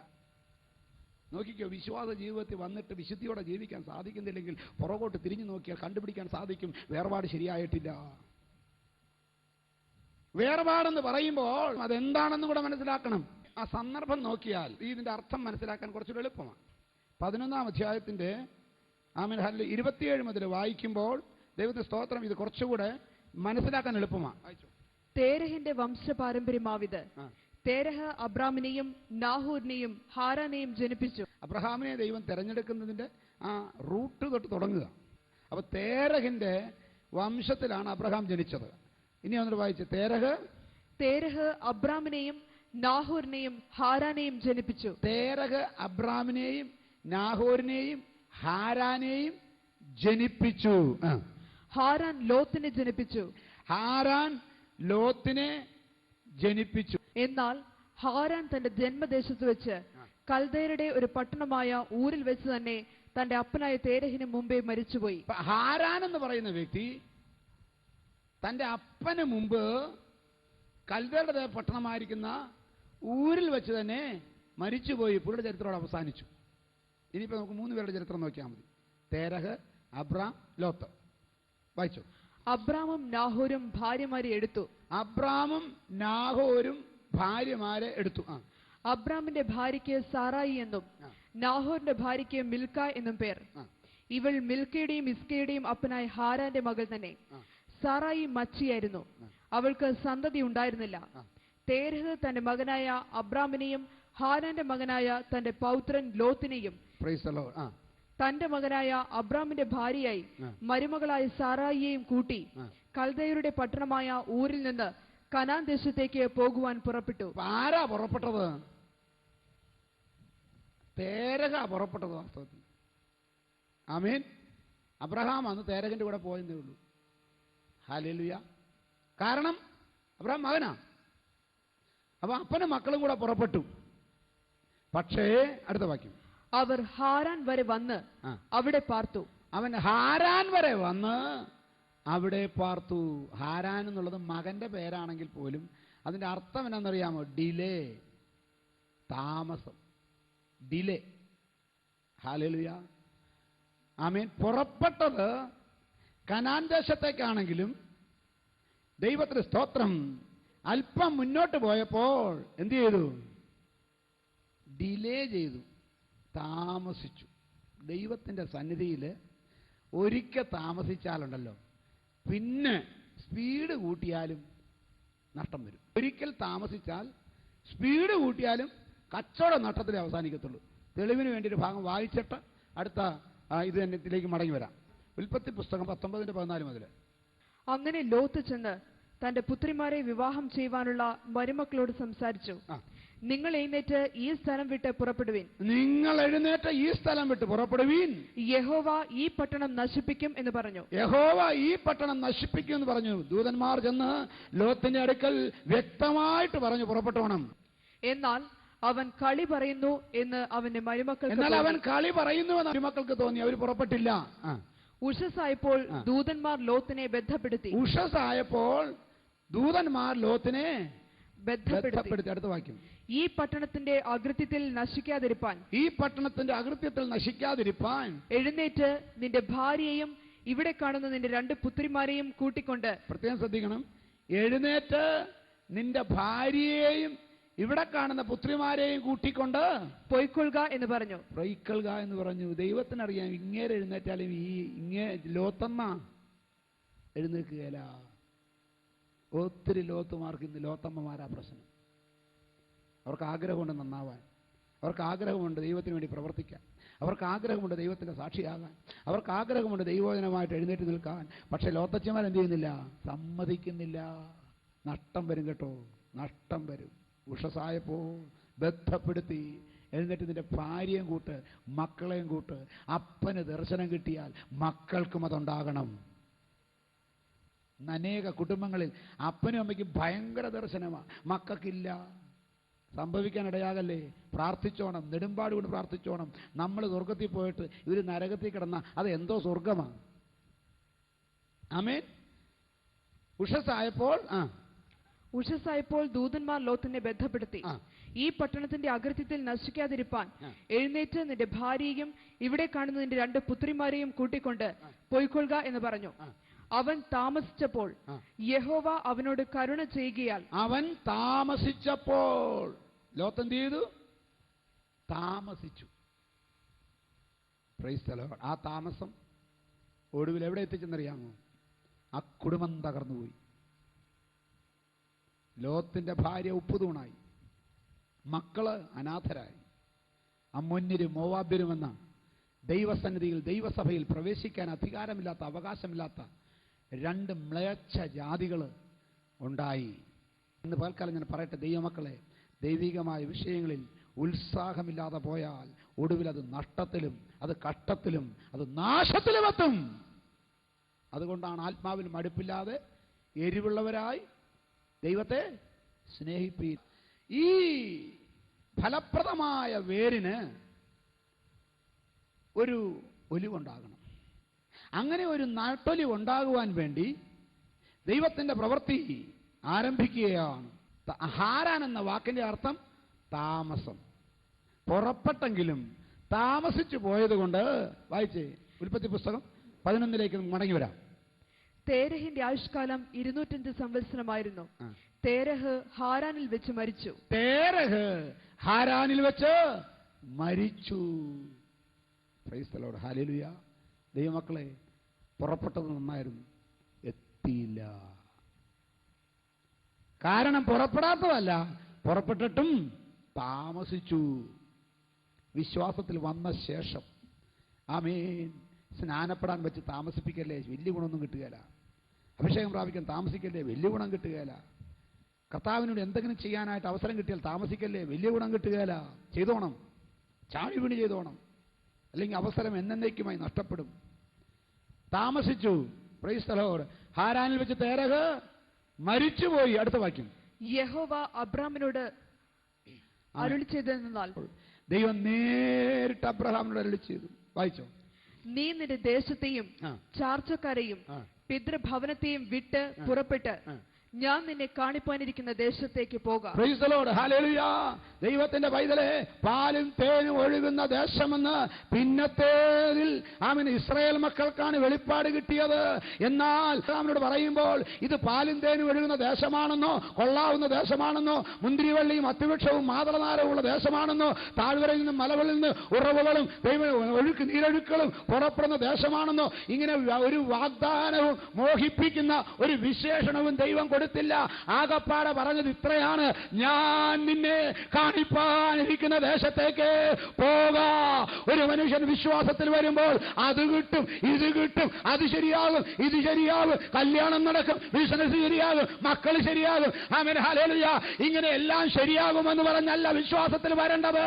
നോക്കിക്കോ, വിശ്വാസ ജീവിതത്തിൽ വന്നിട്ട് വിശുദ്ധിയോടെ ജീവിക്കാൻ സാധിക്കുന്നില്ലെങ്കിൽ പുറകോട്ട് തിരിഞ്ഞു നോക്കിയാൽ കണ്ടുപിടിക്കാൻ സാധിക്കും വേർപാട് ശരിയായിട്ടില്ല. വേർപാടെന്ന് പറയുമ്പോൾ അതെന്താണെന്ന് കൂടെ മനസ്സിലാക്കണം. ആ സന്ദർഭം നോക്കിയാൽ ഇതിന്റെ അർത്ഥം മനസ്സിലാക്കാൻ കുറച്ചുകൂടെ എളുപ്പമാണ്. 11-ാം അധ്യായത്തിന്റെ 27 മുതൽ വായിക്കുമ്പോൾ ദൈവത്തെ സ്തോത്രം, ഇത് കുറച്ചുകൂടെ മനസ്സിലാക്കാൻ എളുപ്പമാണ്. തേരഹിന്റെ വംശപാരമ്പര്യമാവിത്. തേരഹ് അബ്രാമിനെയും നാഹൂരിനെയും ഹാരാനെയും ജനിപ്പിച്ചു. അബ്രഹാമിനെ ദൈവം തെരഞ്ഞെടുക്കുന്നതിന്റെ ആ റൂട്ട് തൊട്ട് തുടങ്ങുക. അപ്പൊ തേരഹിന്റെ വംശത്തിലാണ് അബ്രഹാം ജനിച്ചത്. ഇനി ഒന്നിട്ട് വായിച്ച്. തേരഹ് അബ്രാമിനെയും നാഹൂരിനെയും ഹാരാനെയും ജനിപ്പിച്ചു. തേരഹ് അബ്രാമിനെയും നാഹോരിനെയും ഹാരാനെയും ജനിപ്പിച്ചു. ഹാരാൻ ലോത്തിനെ ജനിപ്പിച്ചു. ഹാരാൻ ലോത്തിനെ ജനിപ്പിച്ചു. എന്നാൽ ഹാരാൻ തന്റെ ജന്മദേശത്ത് വെച്ച് കൽദയരുടെ ഒരു പട്ടണമായ ഊരിൽ വെച്ച് തന്നെ തന്റെ അപ്പനായ തേരഹിന് മുമ്പേ മരിച്ചുപോയി. ഹാരാൻ എന്ന് പറയുന്ന വ്യക്തി തന്റെ അപ്പന് മുമ്പ് കൽദയരുടെ പട്ടണമായിരിക്കുന്ന ഊരിൽ വെച്ച് തന്നെ മരിച്ചുപോയി. പുള്ളിയുടെ ചരിത്രം അവസാനിച്ചു. ഇനിയിപ്പോ നമുക്ക് 3 പേരുടെ ചരിത്രം നോക്കിയാൽ മതി. Terah, Abram, Lot. വായിച്ചു. അബ്രാമും നാഹോരും ഭാര്യമാരെ എടുത്തു. അബ്രാമിന്റെ ഭാര്യയ്ക്ക് സാറായി എന്നും നാഹോറിന്റെ ഭാര്യയ്ക്ക് മിൽക്ക എന്നും പേർ. ഇവൾ മിൽക്കയുടെയും ഇസ്കയുടെയും അപ്പനായ ഹാരാന്റെ മകൾ തന്നെ. സാറായി മച്ചിയായിരുന്നു, അവൾക്ക് സന്തതി ഉണ്ടായിരുന്നില്ല. തേരഹ് തന്റെ മകനായ അബ്രാമിനെയും ഹാരാന്റെ മകനായ തന്റെ പൗത്രൻ ലോത്തിനെയും തന്റെ മകനായ അബ്രാമിന്റെ ഭാര്യയായി മരുമകളായ സാറായിയെയും കൂട്ടി കൽദയരുടെ പട്ടണമായ ഊരിൽ നിന്ന് കനാൻ ദേശത്തേക്ക് പോകുവാൻ പുറപ്പെട്ടു. ആരാ പുറപ്പെട്ടത്? തേരഹ പുറപ്പെട്ടത് വാസ്തവത്തിൽ. ആമേൻ. അബ്രഹാം അന്ന് തേരഹന്റെ കൂടെ പോയെന്നേ ഉള്ളൂ. ഹല്ലേലൂയ. കാരണം അബ്രഹാം മകനാ. അപ്പൊ അപ്പനും മക്കളും കൂടെ പുറപ്പെട്ടു. പക്ഷേ അടുത്ത വാക്യം, അവർ ഹാരാൻ വരെ വന്ന് അവിടെ പാർത്തു. അവൻ ഹാരാൻ വരെ വന്ന് അവിടെ പാർത്തു. ഹാരാൻ എന്നുള്ളത് മകന്റെ പേരാണെങ്കിൽ പോലും അതിന്റെ അർത്ഥം എന്നാണെന്നറിയാമോ? ഡിലേ. താമസം, ഡിലേ. ഹല്ലേലൂയ, ആമേൻ. പുറപ്പെട്ടത് കനാൻ ദേശത്തേക്കാണെങ്കിലും ദൈവത്തിന് സ്തോത്രം, അല്പം മുന്നോട്ട് പോയപ്പോൾ എന്ത് ചെയ്തു? ഡിലേ ചെയ്തു, താമസിച്ചു. ദൈവത്തിൻ്റെ സന്നിധിയിൽ ഒരിക്കൽ താമസിച്ചാലുണ്ടല്ലോ, പിന്നെ സ്പീഡ് കൂട്ടിയാലും നഷ്ടം വരും. ഒരിക്കൽ താമസിച്ചാൽ സ്പീഡ് കൂട്ടിയാലും കച്ചവട നഷ്ടത്തിൽ അവസാനിക്കത്തുള്ളൂ. തെളിവിന് വേണ്ടി ഒരു ഭാഗം വായിച്ചിട്ട് അടുത്ത ഇത് തന്നെ ഇതിലേക്ക് മടങ്ങി വരാം. ഉൽപ്പത്തി പുസ്തകം 19:14 മുതൽ. അങ്ങനെ ലോത്ത് ചെന്ന് തന്റെ പുത്രിമാരെ വിവാഹം ചെയ്യുവാനുള്ള മരുമക്കളോട് സംസാരിച്ചു. നിങ്ങൾ എഴുന്നേറ്റ് ഈ സ്ഥലം വിട്ട് പുറപ്പെടുവീൻ. നിങ്ങൾ എഴുന്നേറ്റ് ഈ സ്ഥലം വിട്ട് പുറപ്പെടുവീൻ. യഹോവ ഈ പട്ടണം നശിപ്പിക്കും എന്ന് പറഞ്ഞു. യഹോവ ഈ പട്ടണം നശിപ്പിക്കും എന്ന് പറഞ്ഞു. ദൂതന്മാർ ചെന്ന് ലോത്തിന്റെ അടുക്കൽ വ്യക്തമായിട്ട് പറഞ്ഞു പുറപ്പെട്ടോണം. എന്നാൽ അവൻ കളി പറയുന്നു എന്ന് അവന്റെ മരുമക്കൾക്ക് തോന്നി. അവർ പുറപ്പെട്ടില്ല. ഉഷസായപ്പോൾ ദൂതന്മാർ ലോത്തിനെ ബന്ധപ്പെടുത്തി. അടുത്ത വാക്യം. ഈ പട്ടണത്തിന്റെ അകൃത്യത്തിൽ നശിക്കാതിരിപ്പാൻ എഴുന്നേറ്റ് നിന്റെ ഭാര്യയെയും ഇവിടെ കാണുന്ന നിന്റെ 2 പുത്രിമാരെയും കൂട്ടിക്കൊണ്ട്. പ്രത്യേകം ശ്രദ്ധിക്കണം. എഴുന്നേറ്റ് നിന്റെ ഭാര്യയെയും ഇവിടെ കാണുന്ന പുത്രിമാരെയും കൂട്ടിക്കൊണ്ട് പൊയ്ക്കൊള്ളുക എന്ന് പറഞ്ഞു. ദൈവത്തിനറിയാം, ഇങ്ങേരെ എഴുന്നേറ്റാലും ലോത്തമ്മ എഴുന്നേൽക്കുകയില്ല. ഒത്തിരി ലോത്തുമാർക്ക് ഇന്ന് ലോത്തമ്മമാരാ പ്രശ്നം. അവർക്ക് ആഗ്രഹമുണ്ട് നന്നാവാൻ, അവർക്ക് ആഗ്രഹമുണ്ട് ദൈവത്തിന് വേണ്ടി പ്രവർത്തിക്കാൻ, അവർക്ക് ആഗ്രഹമുണ്ട് ദൈവത്തിൻ്റെ സാക്ഷിയാകാൻ, അവർക്ക് ആഗ്രഹമുണ്ട് ദൈവവചനമായിട്ട് എഴുന്നേറ്റ് നിൽക്കാൻ. പക്ഷെ ലോത്തച്ചമാർ എന്ത് ചെയ്യുന്നില്ല? സമ്മതിക്കുന്നില്ല. നഷ്ടം വരും കേട്ടോ, നഷ്ടം വരും. ഉഷസായപ്പോൾ ബന്ധപ്പെടുത്തി എഴുന്നേറ്റ് നിന്റെ ഭാര്യയും കൂട്ട്, മക്കളെയും കൂട്ട്. അപ്പന് ദർശനം കിട്ടിയാൽ മക്കൾക്കും അതുണ്ടാകണം. അനേക കുടുംബങ്ങളിൽ അപ്പനും അമ്മയ്ക്കും ഭയങ്കര ദർശനമാണ്, മക്കൾക്കില്ല. സംഭവിക്കാനിടയാകല്ലേ? പ്രാർത്ഥിച്ചോണം, നെടുമ്പാട് കൊണ്ട് പ്രാർത്ഥിച്ചോണം. നമ്മൾ സ്വർഗത്തിൽ പോയിട്ട് ഇവർ നരകത്തിൽ കിടന്ന അത് എന്തോ സ്വർഗമാണ്. ആമേൻ. ഉഷസായപ്പോൾ ദൂതന്മാർ ലോത്തിനെ ബന്ധപ്പെടുത്തി. ഈ പട്ടണത്തിന്റെ അകൃത്യത്തിൽ നശിക്കാതിരിപ്പാൻ എഴുന്നേറ്റ് നിന്റെ ഭാര്യയും ഇവിടെ കാണുന്ന നിന്റെ 2 പുത്രിമാരെയും കൂട്ടിക്കൊണ്ട് പൊയ്ക്കൊള്ളുക എന്ന് പറഞ്ഞു. അവൻ താമസിച്ചപ്പോൾ യഹോവ അവനോട് കരുണ ചെയ്യുകയാൽ. ലോത്ത് എന്ത് ചെയ്തു? താമസിച്ചു. Price the Lord. ആ താമസം ഒടുവിൽ എവിടെ എത്തിച്ചെന്നറിയാമോ? ആ കുടുംബം തകർന്നുപോയി. ലോത്തിന്റെ ഭാര്യ ഉപ്പുതൂണായി, മക്കള് അനാഥരായി. അമ്മോന്യരും മോവാബ്യരും എന്ന ദൈവസന്നിധിയിൽ ദൈവസഭയിൽ പ്രവേശിക്കാൻ അധികാരമില്ലാത്ത, അവകാശമില്ലാത്ത 2 മ്ലേച്ഛ ജാതികൾ ഉണ്ടായി. ഇന്ന് പകൽക്കാലം ഞാൻ പറയട്ടെ, ദൈവമക്കളെ, ദൈവികമായ വിഷയങ്ങളിൽ ഉത്സാഹമില്ലാതെ പോയാൽ ഒടുവിൽ അത് നഷ്ടത്തിലും, അത് കഷ്ടത്തിലും, അത് നാശത്തിലും എത്തും. അതുകൊണ്ടാണ് ആത്മാവിൽ മടുപ്പില്ലാതെ എരിവുള്ളവരായി ദൈവത്തെ സ്നേഹിപ്പീൻ. ഈ ഫലപ്രദമായ വേരിന് ഒരു ഒലിവുണ്ടാകണം. അങ്ങനെ ഒരു നാട്ടൊലിവ് ഉണ്ടാകുവാൻ വേണ്ടി ദൈവത്തിൻ്റെ പ്രവൃത്തി ആരംഭിക്കുകയാണ്. ഹാരാൻ എന്ന വാക്കിന്റെ അർത്ഥം താമസം. പുറപ്പെട്ടെങ്കിലും താമസിച്ചു പോയതുകൊണ്ട്, വായിച്ചേ ഉൽപ്പത്തി പുസ്തകം 11 മടങ്ങി വരാം. തേരഹിന്റെ ആയുഷ്കാലം 205 സംവത്സരമായിരുന്നു. തേരഹ് ഹാരാനിൽ വെച്ച് മരിച്ചു. Price the lord. ഹല്ലേലൂയ. ദൈവമക്കളെ, പുറപ്പെട്ടത് നന്നായിരുന്നു, എത്തിയില്ല. കാരണം പുറപ്പെടാത്തതല്ല, പുറപ്പെട്ടിട്ടും താമസിച്ചു. വിശ്വാസത്തിൽ വന്ന ശേഷം ആമേൻ, സ്നാനപ്പെടാൻ വെച്ച് താമസിപ്പിക്കല്ലേ, വലിയ ഗുണമൊന്നും കിട്ടുകയില്ല. അഭിഷേകം പ്രാപിക്കാൻ താമസിക്കല്ലേ, വലിയ ഗുണം കിട്ടുകയില്ല. കർത്താവിനോട് എന്തെങ്കിലും ചെയ്യാനായിട്ട് അവസരം കിട്ടിയാൽ താമസിക്കല്ലേ, വലിയ ഗുണം കിട്ടുകയില്ല. ചെയ്തോണം, ചാടി വീണ് ചെയ്തോണം, അല്ലെങ്കിൽ അവസരം എന്നേക്കുമായി നഷ്ടപ്പെടും. താമസിച്ചു. Price the Lord. ഹാരാനിൽ വെച്ച് തേരഹ് മരിച്ചുപോയി. അടുത്ത വാക്യം. യഹോവ അബ്രാമിനോട് അരുളി ചെയ്തെന്നാൽ, ദൈവം നേരിട്ട് അബ്രഹാമിനോട് അരുളി ചെയ്തു. വായിച്ചോ. നീ നിന്റെ ദേശത്തെയും ചാർച്ചക്കാരെയും പിതൃഭവനത്തെയും വിട്ട് പുറപ്പെട്ട് ഞാൻ നിന്നെ കാണിപ്പാനിരിക്കുന്ന ദേശത്തേക്ക് പോകാം. Price the lord, hallelujah. ദൈവത്തിന്റെ പൈതലേ, പാലും തേനും ഒഴുകുന്ന ദേശമെന്ന് പിന്നത്തേതിൽ ഇസ്രായേൽ മക്കൾക്കാണ് വെളിപ്പാട് കിട്ടിയത്. എന്നാൽ അവനോട് പറയുമ്പോൾ ഇത് പാലും തേനും ഒഴുകുന്ന ദേശമാണെന്നോ, കൊള്ളാവുന്ന ദേശമാണെന്നോ, മുന്തിരിവള്ളിയും അത്തിവൃക്ഷവും മാതളനാരവും ഉള്ള ദേശമാണെന്നോ, താഴ്വരയിൽ നിന്നും മലകളിൽ നിന്ന് ഉറവുകളും നീരൊഴുക്കുകളും പുറപ്പെടുന്ന ദേശമാണെന്നോ, ഇങ്ങനെ ഒരു വാഗ്ദാനവും മോഹിപ്പിക്കുന്ന ഒരു വിശേഷണവും ദൈവം കൊടുത്തില്ല. ആകപ്പാടെ പറഞ്ഞത് ഇത്രയാണ്: ഞാൻ നിന്നെ കാണിപ്പാനിരിക്കുന്ന ദേശത്തേക്ക് പോകാ. ഒരു മനുഷ്യൻ വിശ്വാസത്തിൽ വരുമ്പോൾ അത് കിട്ടും, ഇത് കിട്ടും, അത് ശരിയാകും, ഇത് ശരിയാകും, കല്യാണം നടക്കും, ബിസിനസ് ശരിയാകും, മക്കൾ ശരിയാകും, ആമേൻ, ഹല്ലേലൂയ, ഇങ്ങനെ എല്ലാം ശരിയാകുമെന്ന് പറഞ്ഞല്ല വിശ്വാസത്തിൽ വരേണ്ടത്.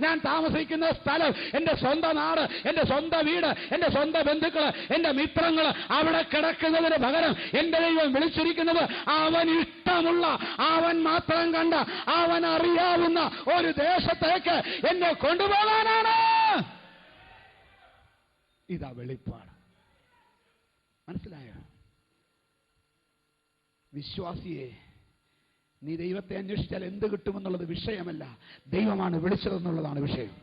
ഞാൻ താമസിക്കുന്ന സ്ഥലം, എന്റെ സ്വന്തം നാട്, എന്റെ സ്വന്തം വീട്, എന്റെ സ്വന്തം ബന്ധുക്കള്, എന്റെ മിത്രങ്ങള് അവിടെ കിടക്കുന്നതിന് പകരം എന്റെ ദൈവം വിളിച്ചിരിക്കുന്നത് അവൻ ഇഷ്ടമുള്ള, അവൻ മാത്രം കണ്ട, അവൻ അറിയാവുന്ന ഒരു ദേശത്തേക്ക് എന്നെ കൊണ്ടുപോകാനാണ്. ഇതാ വെളിപ്പാട്. മനസ്സിലായോ? വിശ്വാസിയെ, നീ ദൈവത്തെ അന്വേഷിച്ചാൽ എന്ത് കിട്ടുമെന്നുള്ളത് വിഷയമല്ല, ദൈവമാണ് വിളിച്ചതെന്നുള്ളതാണ് വിഷയം.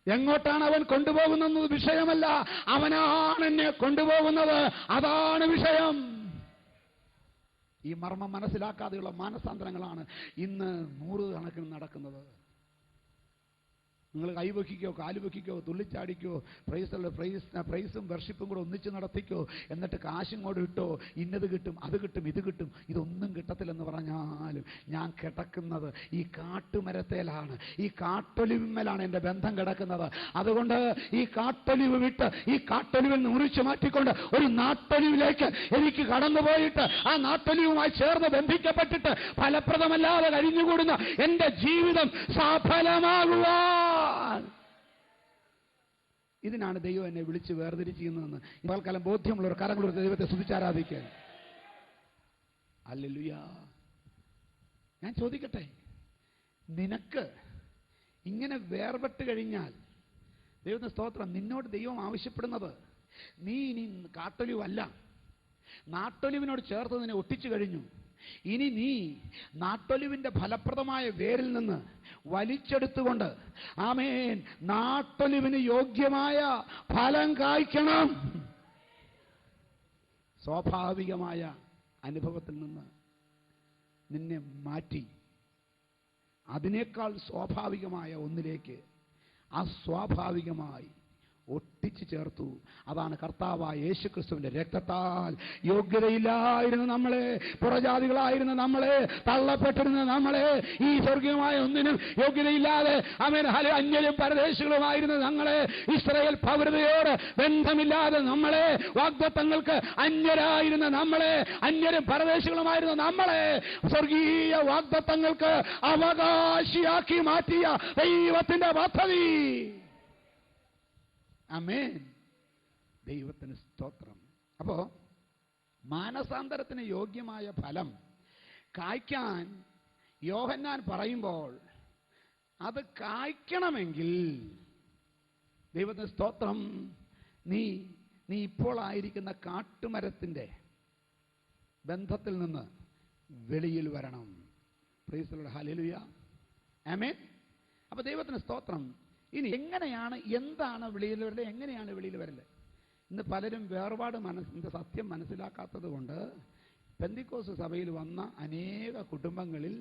എങ്ങോട്ടാണ് അവൻ കൊണ്ടുപോകുന്നത് വിഷയമല്ല, അവനാണ് എന്നെ കൊണ്ടുപോകുന്നത്, അതാണ് വിഷയം. ഈ മർമ്മം മനസ്സിലാക്കാതെയുള്ള മാനസാന്തരങ്ങളാണ് ഇന്ന് 100 കണക്കിന് നടക്കുന്നത്. നിങ്ങൾ കൈവയ്ക്കോ, കാലുവയ്ക്കോ, തുള്ളിച്ചാടിക്കോ, പ്രൈസും വർഷിപ്പും കൂടെ ഒന്നിച്ച് നടത്തിക്കോ, എന്നിട്ട് കാശും കൂടെ ഇട്ടോ, ഇന്നത് കിട്ടും, അത് കിട്ടും, ഇത് കിട്ടും, ഇതൊന്നും കിട്ടത്തില്ലെന്ന് പറഞ്ഞാലും ഞാൻ കിടക്കുന്നത് ഈ കാട്ടുമരത്തേലാണ്, ഈ കാട്ടൊലിവിന്മേലാണ് എൻ്റെ ബന്ധം കിടക്കുന്നത്. അതുകൊണ്ട് ഈ കാട്ടൊലിവ് വിട്ട്, ഈ കാട്ടൊലിവിൽ മുറിച്ചു മാറ്റിക്കൊണ്ട് ഒരു നാട്ടൊലിവിലേക്ക് എനിക്ക് കടന്നുപോയിട്ട് ആ നാട്ടൊലിവുമായി ചേർന്ന് ബന്ധിക്കപ്പെട്ടിട്ട് ഫലപ്രദമല്ലാതെ കഴിഞ്ഞുകൂടുന്ന എൻ്റെ ജീവിതം സഫലമാകുവാൻ, ഇതിനാണ് ദൈവം എന്നെ വിളിച്ച് വേർതിരിച്ചിരുന്നതെന്ന് ഇപ്പോൾക്കാലം ബോധ്യമുള്ള ഒരു കരങ്ങൾ ദൈവത്തെ സ്തുതിച്ചാരാധിക്കാൻ. ഹല്ലേലൂയ. ഞാൻ ചോദിക്കട്ടെ, നിനക്ക് ഇങ്ങനെ വേർപെട്ട് കഴിഞ്ഞാൽ, ദൈവത്തിന്റെ സ്തോത്രം, നിന്നോട് ദൈവം ആവശ്യപ്പെടുന്നത് നീ ഇനി കാട്ടൊലിവല്ല, നാട്ടൊലിവിനോട് ചേർത്ത് നിന്നെ ഒട്ടിച്ചു കഴിഞ്ഞു. ഇനി നീ നാട്ടൊലിവിന്റെ ഫലപ്രദമായ വേരിൽ നിന്ന് വലിച്ചെടുത്തുകൊണ്ട്, ആമേൻ, നാട്ടൊലിവിന് യോഗ്യമായ ഫലം കായ്ക്കണം. സ്വാഭാവികമായ അനുഭവത്തിൽ നിന്ന് നിന്നെ മാറ്റി അതിനേക്കാൾ സ്വാഭാവികമായ ഒന്നിലേക്ക് അസ്വാഭാവികമായി ഒട്ടിച്ചു ചേർത്തു. അതാണ് കർത്താവായ യേശുക്രിസ്തുവിന്റെ രക്തത്താൽ യോഗ്യതയില്ലായിരുന്ന നമ്മളെ, പുറജാതികളായിരുന്ന നമ്മളെ, തള്ളപ്പെട്ടിരുന്ന നമ്മളെ, ഈ സ്വർഗീയമായ ഒന്നിനും യോഗ്യതയില്ലാതെ അന്യരും പരദേശികളുമായിരുന്ന ഞങ്ങളെ, ഇസ്രായേൽ പൗരതയോട് ബന്ധമില്ലാതെ നമ്മളെ, വാഗ്ദത്തങ്ങൾക്ക് അന്യരായിരുന്ന നമ്മളെ, അന്യരും പരദേശികളുമായിരുന്ന നമ്മളെ സ്വർഗീയ വാഗ്ദത്തങ്ങൾക്ക് അവകാശിയാക്കി മാറ്റിയ ദൈവത്തിന്റെ പദ്ധതി. ആമേൻ. ദൈവത്തിന് സ്തോത്രം. അപ്പോ മാനസാന്തരത്തിന് യോഗ്യമായ ഫലം കായ്ക്കാൻ യോഹന്നാൻ പറയുമ്പോൾ, അത് കായ്ക്കണമെങ്കിൽ ദൈവത്തിന് സ്തോത്രം, നീ ഇപ്പോൾ ആയിരിക്കുന്ന കാട്ടുമരത്തിന്റെ ബന്ധത്തിൽ നിന്ന് വെളിയിൽ വരണം. പ്രൈസ് ദി ലോർഡ്, ഹല്ലേലൂയ, ആമേൻ. അപ്പൊ ദൈവത്തിന് സ്തോത്രം. ഇനി എന്താണ് വെളിയിൽ വരല്, എങ്ങനെയാണ് വെളിയിൽ വരല്? ഇന്ന് പലരും വേർപാട് സത്യം മനസ്സിലാക്കാത്തത് കൊണ്ട് പെന്തിക്കോസ്ത് സഭയിൽ വന്ന അനേക കുടുംബങ്ങളിൽ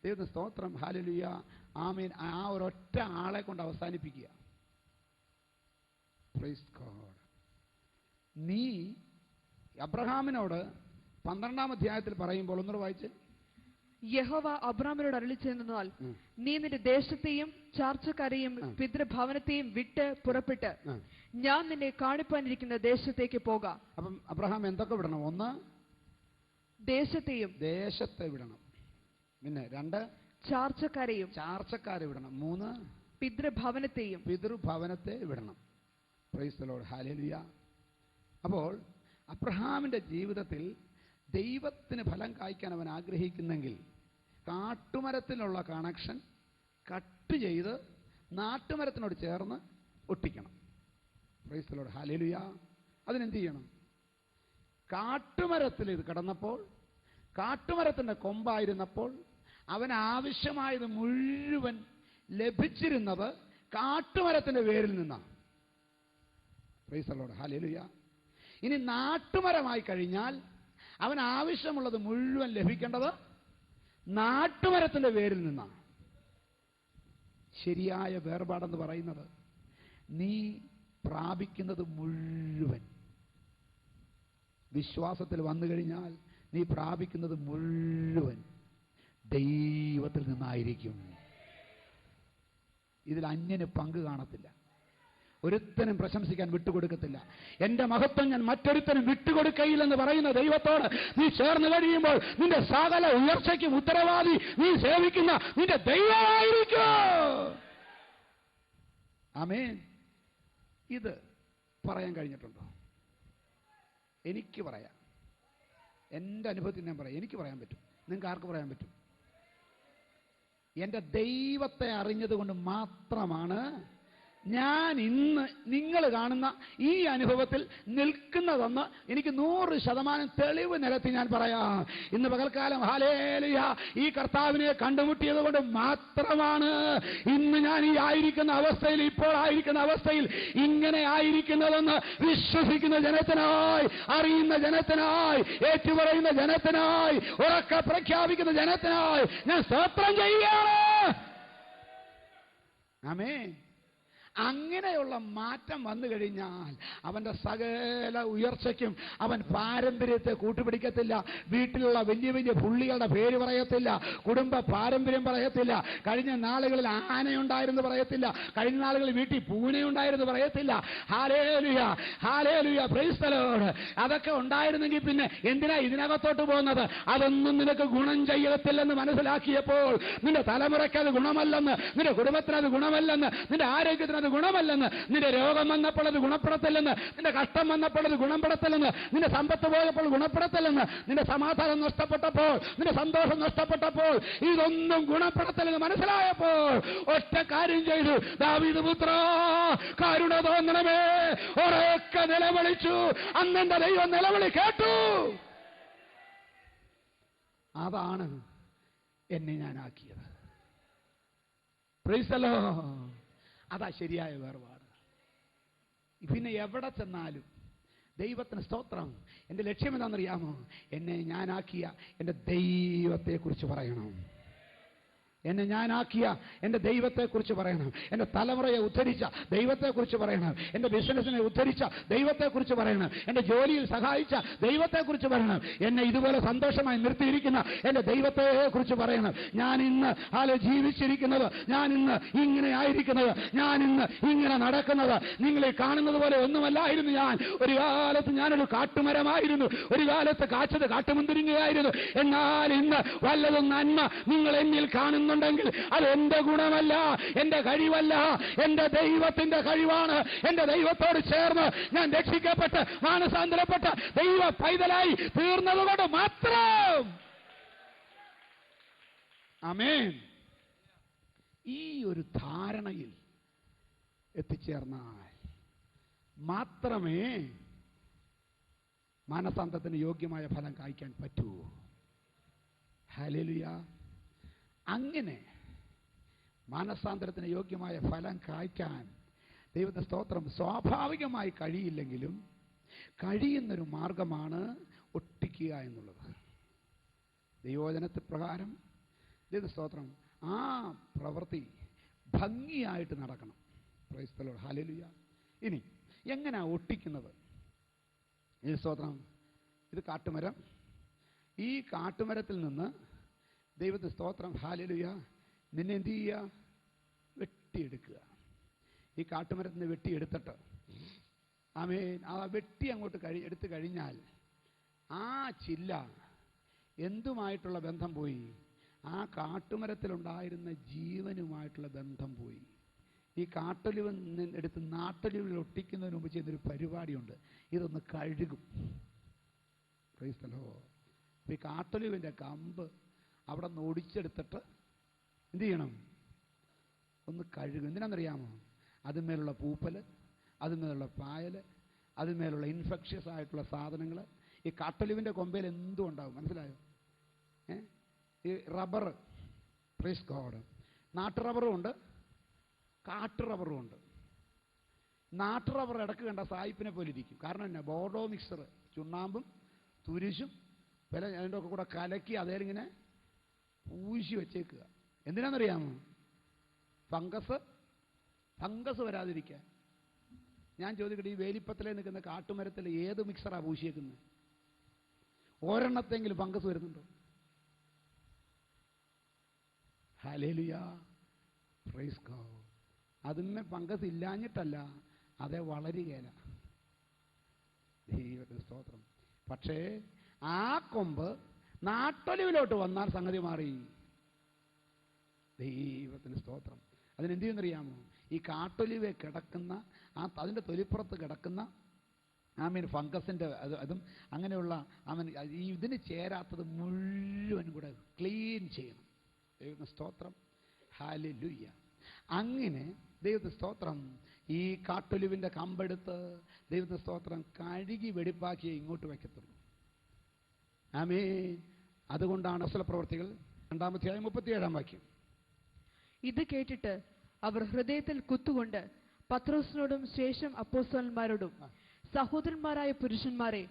ദൈവത്തിന്റെ സ്തോത്രം, ഹല്ലേലൂയ, ആമേൻ, ആ ഒരൊറ്റ ആളെ കൊണ്ട് അവസാനിപ്പിക്കുക. Praise God. നീ അബ്രഹാമിനോട് 12-ാം അധ്യായത്തിൽ പറയുമ്പോൾ, ഒന്നുകൂടെ വായിച്ച്, യഹോവ അബ്രാമിനോട് അരുളിച്ചെന്നാൽ, നീ നിന്റെ ദേശത്തെയും ചാർച്ചക്കാരെയും പിതൃഭവനത്തെയും വിട്ട് പുറപ്പെട്ട് ഞാൻ നിന്നെ കാണിപ്പാനിരിക്കുന്ന ദേശത്തേക്ക് പോകാം. അപ്പം അബ്രഹാം എന്തൊക്കെ വിടണം? 1, ദേശത്തെ വിടണം. പിന്നെ 2, ചാർച്ചക്കാരെ വിടണം. 3, പിതൃഭവനത്തെ വിടണം. പ്രൈസ് ദി ലോർഡ്, ഹല്ലേലൂയ. അപ്പോൾ അബ്രഹാമിന്റെ ജീവിതത്തിൽ ദൈവത്തിന് ഫലം കായ്ക്കാൻ അവൻ ആഗ്രഹിക്കുന്നെങ്കിൽ കാട്ടുമരത്തിലുള്ള കണക്ഷൻ കട്ട് ചെയ്ത് നാട്ടുമരത്തിനോട് ചേർന്ന് ഒട്ടിക്കണം. പ്രൈസ് ദി ലോർഡ്, ഹല്ലേലൂയ. അതിനെന്ത് ചെയ്യണം? കാട്ടുമരത്തിൽ ഇത് കിടന്നപ്പോൾ, കാട്ടുമരത്തിൻ്റെ കൊമ്പായിരുന്നപ്പോൾ അവന് ആവശ്യമായത് മുഴുവൻ ലഭിച്ചിരുന്നത് കാട്ടുമരത്തിൻ്റെ വേരിൽ നിന്നാണ്. Price the lord, hallelujah. ഇനി നാട്ടുമരമായി കഴിഞ്ഞാൽ അവൻ ആവശ്യമുള്ളത് മുഴുവൻ ലഭിക്കേണ്ടത് നാട്ടുമരത്തിൻ്റെ വേരിൽ നിന്നാണ്. ശരിയായ വേർപാടെന്ന് പറയുന്നത് നീ പ്രാപിക്കുന്നത് മുഴുവൻ വിശ്വാസത്തിൽ വന്നു കഴിഞ്ഞാൽ നീ പ്രാപിക്കുന്നത് മുഴുവൻ ദൈവത്തിൽ നിന്നായിരിക്കും. ഇതിൽ അന്യന് പങ്ക് കാണത്തില്ല. ഒരുത്തനും പ്രശംസിക്കാൻ വിട്ടുകൊടുക്കത്തില്ല. എന്റെ മഹത്വം ഞാൻ മറ്റൊരുത്തനും വിട്ടുകൊടുക്കയില്ലെന്ന് പറയുന്ന ദൈവത്തോട് നീ ചേർന്ന് കഴിയുമ്പോൾ നിന്റെ സകല ഉയർച്ചയ്ക്കും ഉത്തരവാദി നീ സേവിക്കുന്ന നിന്റെ ദൈവമായിരിക്കും. ആമേൻ. ഇത് പറയാൻ കഴിഞ്ഞിട്ടുണ്ടോ? എനിക്ക് പറയാം. എൻ്റെ അനുഭവത്തിൽ ഞാൻ പറയാം. എനിക്ക് പറയാൻ പറ്റും. നിങ്ങൾക്ക് ആർക്ക് പറയാൻ പറ്റും? എൻ്റെ ദൈവത്തെ അറിഞ്ഞതുകൊണ്ട് മാത്രമാണ് ഞാൻ ഇന്ന് നിങ്ങൾ കാണുന്ന ഈ അനുഭവത്തിൽ നിൽക്കുന്നതെന്ന് എനിക്ക് 100% തെളിവ് നിരത്തി ഞാൻ പറയാം. ഇന്ന് പകൽക്കാലം ഹല്ലേലൂയ ഈ കർത്താവിനെ കണ്ടുമുട്ടിയത് കൊണ്ട് മാത്രമാണ് ഇന്ന് ഞാൻ ഈ ആയിരിക്കുന്ന അവസ്ഥയിൽ, ഇപ്പോൾ ആയിരിക്കുന്ന അവസ്ഥയിൽ ഇങ്ങനെ ആയിരിക്കുന്നതെന്ന് വിശ്വസിക്കുന്ന ജനത്തിനായി, അറിയുന്ന ജനത്തിനായി, ഏറ്റുപറയുന്ന ജനത്തിനായി, ഉറക്കെ പ്രഖ്യാപിക്കുന്ന ജനത്തിനായി ഞാൻ സ്തോത്രം ചെയ്യുകയാണ്. ആമേൻ. അങ്ങനെയുള്ള മാറ്റം വന്നു കഴിഞ്ഞാൽ അവൻ്റെ സകല ഉയർച്ചയ്ക്കും അവൻ പാരമ്പര്യത്തെ കൂട്ടുപിടിക്കത്തില്ല. വീട്ടിലുള്ള വലിയ വലിയ പുള്ളികളുടെ പേര് പറയത്തില്ല, കുടുംബ പാരമ്പര്യം പറയത്തില്ല, കഴിഞ്ഞ നാളുകളിൽ ആനയുണ്ടായിരുന്നു പറയത്തില്ല, കഴിഞ്ഞ നാളുകളിൽ വീട്ടിൽ പൂനയുണ്ടായിരുന്നു പറയത്തില്ല. Hallelujah, hallelujah, praise the Lord. അതൊക്കെ ഉണ്ടായിരുന്നെങ്കിൽ പിന്നെ എന്തിനാ ഇതിനകത്തോട്ട് പോകുന്നത്? അതൊന്നും നിനക്ക് ഗുണം ചെയ്യത്തില്ലെന്ന് മനസ്സിലാക്കിയപ്പോൾ, നിന്റെ തലമുറയ്ക്ക് അത് ഗുണമല്ലെന്ന്, നിന്റെ കുടുംബത്തിന് അത് ഗുണമല്ലെന്ന്, നിന്റെ ആരോഗ്യത്തിന് ഗുണമല്ലെന്ന്, നിന്റെ രോഗം വന്നപ്പോൾ അത് ഗുണപ്പെടത്തില്ലെന്ന്, നിന്റെ കഷ്ടം വന്നപ്പോൾ അത് ഗുണപ്പെടത്തില്ലെന്ന്, നിന്റെ സമ്പത്ത് പോയപ്പോൾ ഗുണപ്പെടത്തില്ലെന്ന്, നിന്റെ സമാധാനം നഷ്ടപ്പെട്ടപ്പോൾ, നിന്റെ സന്തോഷം നഷ്ടപ്പെട്ടപ്പോൾ ഇതൊന്നും ഗുണപ്പെടത്തില്ലെന്ന് മനസ്സിലായപ്പോൾ ഒറ്റ കാര്യം ചെയ്തു. ദാവീദ് പുത്രാ കരുണ തോന്നണമേ, ഉറക്കെ നിലവിളിച്ചു. അന്നെന്റെ ദൈവം നിലവിളി കേട്ടു. അതാണ് എന്നെ ഞാനാക്കിയത്. Price the Lord. അതാ ശരിയായ വേർപാട്. പിന്നെ എവിടെ ചെന്നാലും ദൈവത്തിന് സ്തോത്രം. എൻ്റെ ലക്ഷ്യം എന്താണെന്നറിയാമോ? എന്നെ ഞാനാക്കിയ എൻ്റെ ദൈവത്തെക്കുറിച്ച് പറയണം. എന്നെ ഞാനാക്കിയ എൻ്റെ ദൈവത്തെക്കുറിച്ച് പറയണം. എൻ്റെ തലമുറയെ ഉദ്ധരിച്ച ദൈവത്തെക്കുറിച്ച് പറയണം. എൻ്റെ ബിസിനസ്സിനെ ഉദ്ധരിച്ച ദൈവത്തെക്കുറിച്ച് പറയണം. എൻ്റെ ജോലിയിൽ സഹായിച്ച ദൈവത്തെക്കുറിച്ച് പറയണം. എന്നെ ഇതുപോലെ സന്തോഷമായി നിർത്തിയിരിക്കുന്ന എൻ്റെ ദൈവത്തെക്കുറിച്ച് പറയണം. ഞാൻ ഇന്ന് ജീവിച്ചിരിക്കുന്നത്, ഞാൻ ഇന്ന് ഇങ്ങനെ ആയിരിക്കുന്നത്, ഞാൻ ഇന്ന് ഇങ്ങനെ നടക്കുന്നത് നിങ്ങളെ കാണുന്നത് പോലെ ഒന്നുമല്ലായിരുന്നു. ഞാൻ ഒരു കാലത്ത് ഞാനൊരു കാട്ടുമരമായിരുന്നു, ഒരു കാലത്ത് കാച്ചത് കാട്ടുമുന്തിരിങ്ങയായിരുന്നു. എന്നാൽ ഇന്ന് വല്ലതും നന്മ നിങ്ങൾ എന്നിൽ കാണുന്നുണ്ടെങ്കിൽ അത് എന്റെ ഗുണമല്ല, എന്റെ കഴിവല്ല, എന്റെ ദൈവത്തിന്റെ കഴിവാണ്. എന്റെ ദൈവത്തോട് ചേർന്ന് ഞാൻ രക്ഷിക്കപ്പെട്ട് മാനസാന്തരപ്പെട്ട ദൈവ പൈതലായി തീർന്നതുകൊണ്ട് മാത്രം. ആമേൻ. ഈ ഒരു ധാരണയിൽ എത്തിച്ചേർന്നാൽ മാത്രമേ മാനസാന്തരത്തിന് യോഗ്യമായ ഫലം കായ്ക്കാൻ പറ്റൂ. ഹല്ലേലൂയ. അങ്ങനെ മാനസാന്തരത്തിന് യോഗ്യമായ ഫലം കായ്ക്കാൻ ദൈവത്തെ സ്തോത്രം സ്വാഭാവികമായി കഴിയില്ലെങ്കിലും കഴിയുന്നൊരു മാർഗമാണ് ഒട്ടിക്കുക എന്നുള്ളത്. ദൈവവചനത്തിൽ പ്രകാരം ദൈവത്തെ സ്തോത്രം ആ പ്രവൃത്തി ഭംഗിയായിട്ട് നടക്കണം. Price the lord, hallelujah. ഇനി എങ്ങനെയാ ഒട്ടിക്കുന്നത്? ഈ സ്തോത്രം, ഇത് കാട്ടുമരം. ഈ കാട്ടുമരത്തിൽ നിന്ന് ദൈവത്തെ സ്തോത്രം ഹല്ലേലൂയ നിന്നെ എന്ത് ചെയ്യുക? വെട്ടിയെടുക്കുക. ഈ കാട്ടുമരത്തിൽ നിന്ന് വെട്ടിയെടുത്തിട്ട് ആമേൻ ആ വെട്ടി അങ്ങോട്ട് എടുത്തു കഴിഞ്ഞാൽ ആ ചില്ല എന്തുമായിട്ടുള്ള ബന്ധം പോയി? ആ കാട്ടുമരത്തിലുണ്ടായിരുന്ന ജീവനുമായിട്ടുള്ള ബന്ധം പോയി. ഈ കാട്ടൊലിവ് എടുത്ത് നാട്ടൊലിവിൽ ഒട്ടിക്കുന്നതിന് മുമ്പ് ചെയ്യുന്നൊരു പരിപാടിയുണ്ട്. ഇതൊന്ന് കഴുകും. Price the Lord. ഈ കാട്ടൊലിവിൻ്റെ കമ്പ് അവിടെ നിന്ന് ഒടിച്ചെടുത്തിട്ട് എന്ത് ചെയ്യണം? ഒന്ന് കഴുകും. എന്തിനാണെന്നറിയാമോ? അതിന്മേലുള്ള പൂപ്പൽ, അതിന്മേലുള്ള പായൽ, അതിന്മേലുള്ള ഇൻഫെക്ഷ്യസ് ആയിട്ടുള്ള സാധനങ്ങൾ ഈ കാട്ടൊലിവിൻ്റെ കൊമ്പയിൽ എന്തും ഉണ്ടാവും, മനസ്സിലായോ? ഈ റബ്ബർ, പ്രൈസ് ഗോഡ്, നാട്ടു റബ്ബറും ഉണ്ട്, കാട്ടു റബ്ബറും ഉണ്ട്. നാട്ടു റബ്ബർ ഇടക്ക് കണ്ട സായിപ്പിനെ പോലെ ഇരിക്കും. കാരണം എന്നാ, ബോർഡോ മിക്സർ, ചുണ്ണാമ്പും തുരിശും അതിൻ്റെ ഒക്കെ കൂടെ കലക്കി അതേലിങ്ങനെ പൂശി വെച്ചേക്കുക. എന്തിനാണെന്നറിയാമോ? ഫംഗസ് വരാതിരിക്കാൻ. ഞാൻ ചോദിക്കട്ടെ, ഈ വേലിപ്പത്തിലേ നിൽക്കുന്ന കാട്ടുമരത്തിൽ ഏത് മിക്സറാണ് പൂശിയേക്കുന്നത്? ഒരെണ്ണത്തെങ്കിലും ഫംഗസ് വരുന്നുണ്ടോ? ഹല്ലേലൂയ, പ്രൈസ് ഗോഡ്. അതിന്മേ ഫംഗസ് ഇല്ലാഞ്ഞിട്ടല്ല, അതേ വളരുകയില്ല. ദൈവത്തിന് സ്തോത്രം. പക്ഷേ ആ കൊമ്പ് നാട്ടൊലിവിലോട്ട് വന്നാൽ സംഗതി മാറി. ദൈവത്തിന് സ്തോത്രം. അതിനെന്ത് ചെയ്യുന്നറിയാമോ? ഈ കാട്ടൊലിവെ കിടക്കുന്ന അതിൻ്റെ തൊലിപ്പുറത്ത് കിടക്കുന്ന ഫംഗസിൻ്റെ അതും അങ്ങനെയുള്ള ഇതിന് ചേരാത്തത് മുഴുവൻ കൂടെ ക്ലീൻ ചെയ്യണം. ദൈവത്തിന് സ്തോത്രം, ഹല്ലേലൂയ. അങ്ങനെ ദൈവത്തിന് സ്തോത്രം, ഈ കാട്ടൊലിവിൻ്റെ കമ്പെടുത്ത് ദൈവത്തിന് സ്തോത്രം കഴുകി വെടിപ്പാക്കി ഇങ്ങോട്ട് വയ്ക്കത്തുള്ളൂ. ആമേൻ. അതുകൊണ്ടാണ് അപ്പോസ്തലപ്രവൃത്തികൾ 2-ാം വാക്യം. ഇത് കേട്ടിട്ട് അവർ ഹൃദയത്തിൽ കുത്തുകൊണ്ട് പത്രോസിനോടും ശേഷം അപ്പോസ്തലന്മാരോടും, സഹോദരന്മാരായ പുരുഷന്മാരെ,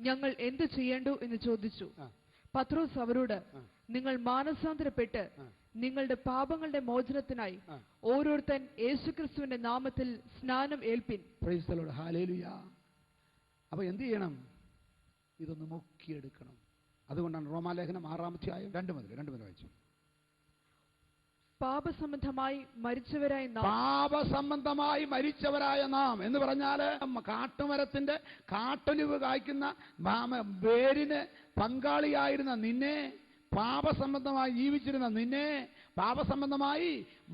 ഞങ്ങൾ എന്തു ചെയ്യേണ്ടു എന്ന് ചോദിച്ചു. പത്രോസ് അവരോട്, നിങ്ങൾ മാനസാന്തരപ്പെട്ട് നിങ്ങളുടെ പാപങ്ങളുടെ മോചനത്തിനായി ഓരോരുത്തൻ യേശുക്രിസ്തുവിന്റെ നാമത്തിൽ സ്നാനം ഏൽപ്പിൻ. പ്രൈസ് ദി ലോർഡ്, ഹല്ലേലൂയ. അപ്പോൾ എന്ത് ചെയ്യണം? ഇതൊന്ന് മുക്കിയെടുക്കണം. അതുകൊണ്ടാണ് റോമാലേഖനം 6-ാം 2 മുതൽ വായിച്ചു. പാപസംബന്ധമായി മരിച്ചവരായ നാം എന്ന് പറഞ്ഞാൽ കാട്ടുമരത്തിന്റെ കാട്ടൊലിവ് കായ്ക്കുന്ന വേരിന് പങ്കാളിയായിരുന്ന നിന്നെ, പാപസംബന്ധമായി ജീവിച്ചിരുന്ന നിന്നെ പാപസംബന്ധമായി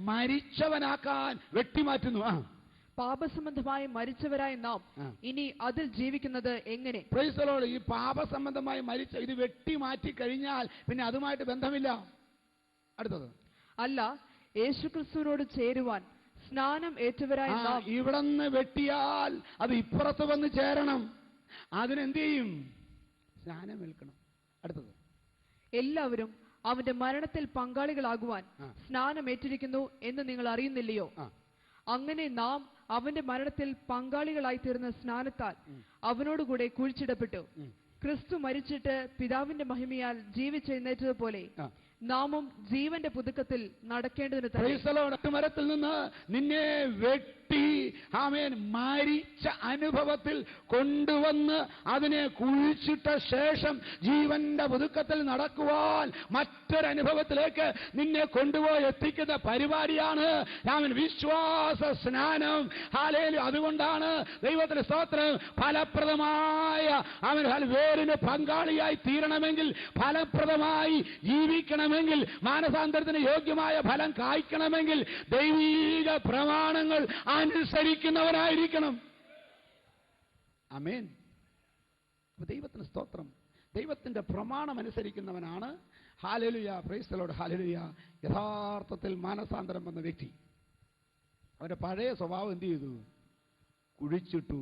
മരിച്ചവനാക്കാൻ വെട്ടിമാറ്റുന്നു. പാപസംബന്ധമായി മരിച്ചവരായ നാം ഇനി അതിൽ ജീവിക്കുന്നത് എങ്ങനെ? Price the Lord. ഈ പാപസംബന്ധമായി മരിച്ച ഇത് വെട്ടിമാറ്റി കഴിഞ്ഞാൽ പിന്നെ അതുമായിട്ട് ബന്ധമില്ല. അടുത്തത്, അല്ല, യേശുക്രിസ്തുവിനോട് ചേരുവാൻ സ്നാനം ഏറ്റവരായ നാം. ഇവിടുന്ന് വെട്ടിയാൽ അത് ഇപ്പുറത്ത് വന്ന് ചേരണം. അതിനെന്ത് ചെയ്യും? സ്നാനം ഏൽക്കണം. അടുത്തത്, എല്ലാവരും അവന്റെ മരണത്തിൽ പങ്കാളികളാകുവാൻ സ്നാനമേറ്റിരിക്കുന്നു എന്ന് നിങ്ങൾ അറിയുന്നില്ലയോ? അങ്ങനെ നാം അവന്റെ മരണത്തിൽ പങ്കാളികളായി തീർന്ന സ്നാനത്താൽ അവനോടുകൂടെ കുഴിച്ചിടപ്പെട്ടു. ക്രിസ്തു മരിച്ചിട്ട് പിതാവിന്റെ മഹിമയാൽ ജീവിച്ചെഴുന്നേറ്റതുപോലെ നാമും ജീവന്റെ പുതുക്കത്തിൽ നടക്കേണ്ടതിന് മരത്തിൽ നിന്ന് നിന്നെ വെട്ടി മരിച്ച അനുഭവത്തിൽ കൊണ്ടുവന്ന് അതിനെ കുഴിച്ചിട്ട ശേഷം ജീവന്റെ പുതുക്കത്തിൽ നടക്കുവാൻ മറ്റൊരനുഭവത്തിലേക്ക് നിന്നെ കൊണ്ടുപോയി എത്തിക്കുന്ന പരിപാടിയാണ് വിശ്വാസ സ്നാനം. ഹല്ലേലൂയ. അതുകൊണ്ടാണ് ദൈവത്തിന്റെ സ്തോത്രം, ഫലപ്രദമായ വേരിന് പങ്കാളിയായി തീരണമെങ്കിൽ, ഫലപ്രദമായി ജീവിക്കണമെങ്കിൽ, മാനസാന്തരത്തിന് യോഗ്യമായ ഫലം കായ്ക്കണമെങ്കിൽ ദൈവീക പ്രമാണങ്ങൾ അനുസരിക്കുന്നവരായിരിക്കണം. ആമേൻ. ദൈവത്തിന് സ്തോത്രം. ദൈവത്തിന്റെ പ്രമാണം അനുസരിക്കുന്നവനാണ്, ഹല്ലേലൂയ, പ്രൈസ് ദി ലോർഡ്, ഹല്ലേലൂയ, യഥാർത്ഥത്തിൽ മാനസാന്തരം വന്ന വ്യക്തി. അവന്റെ പഴയ സ്വഭാവം എന്ത് ചെയ്തു? കുഴിച്ചിട്ടു.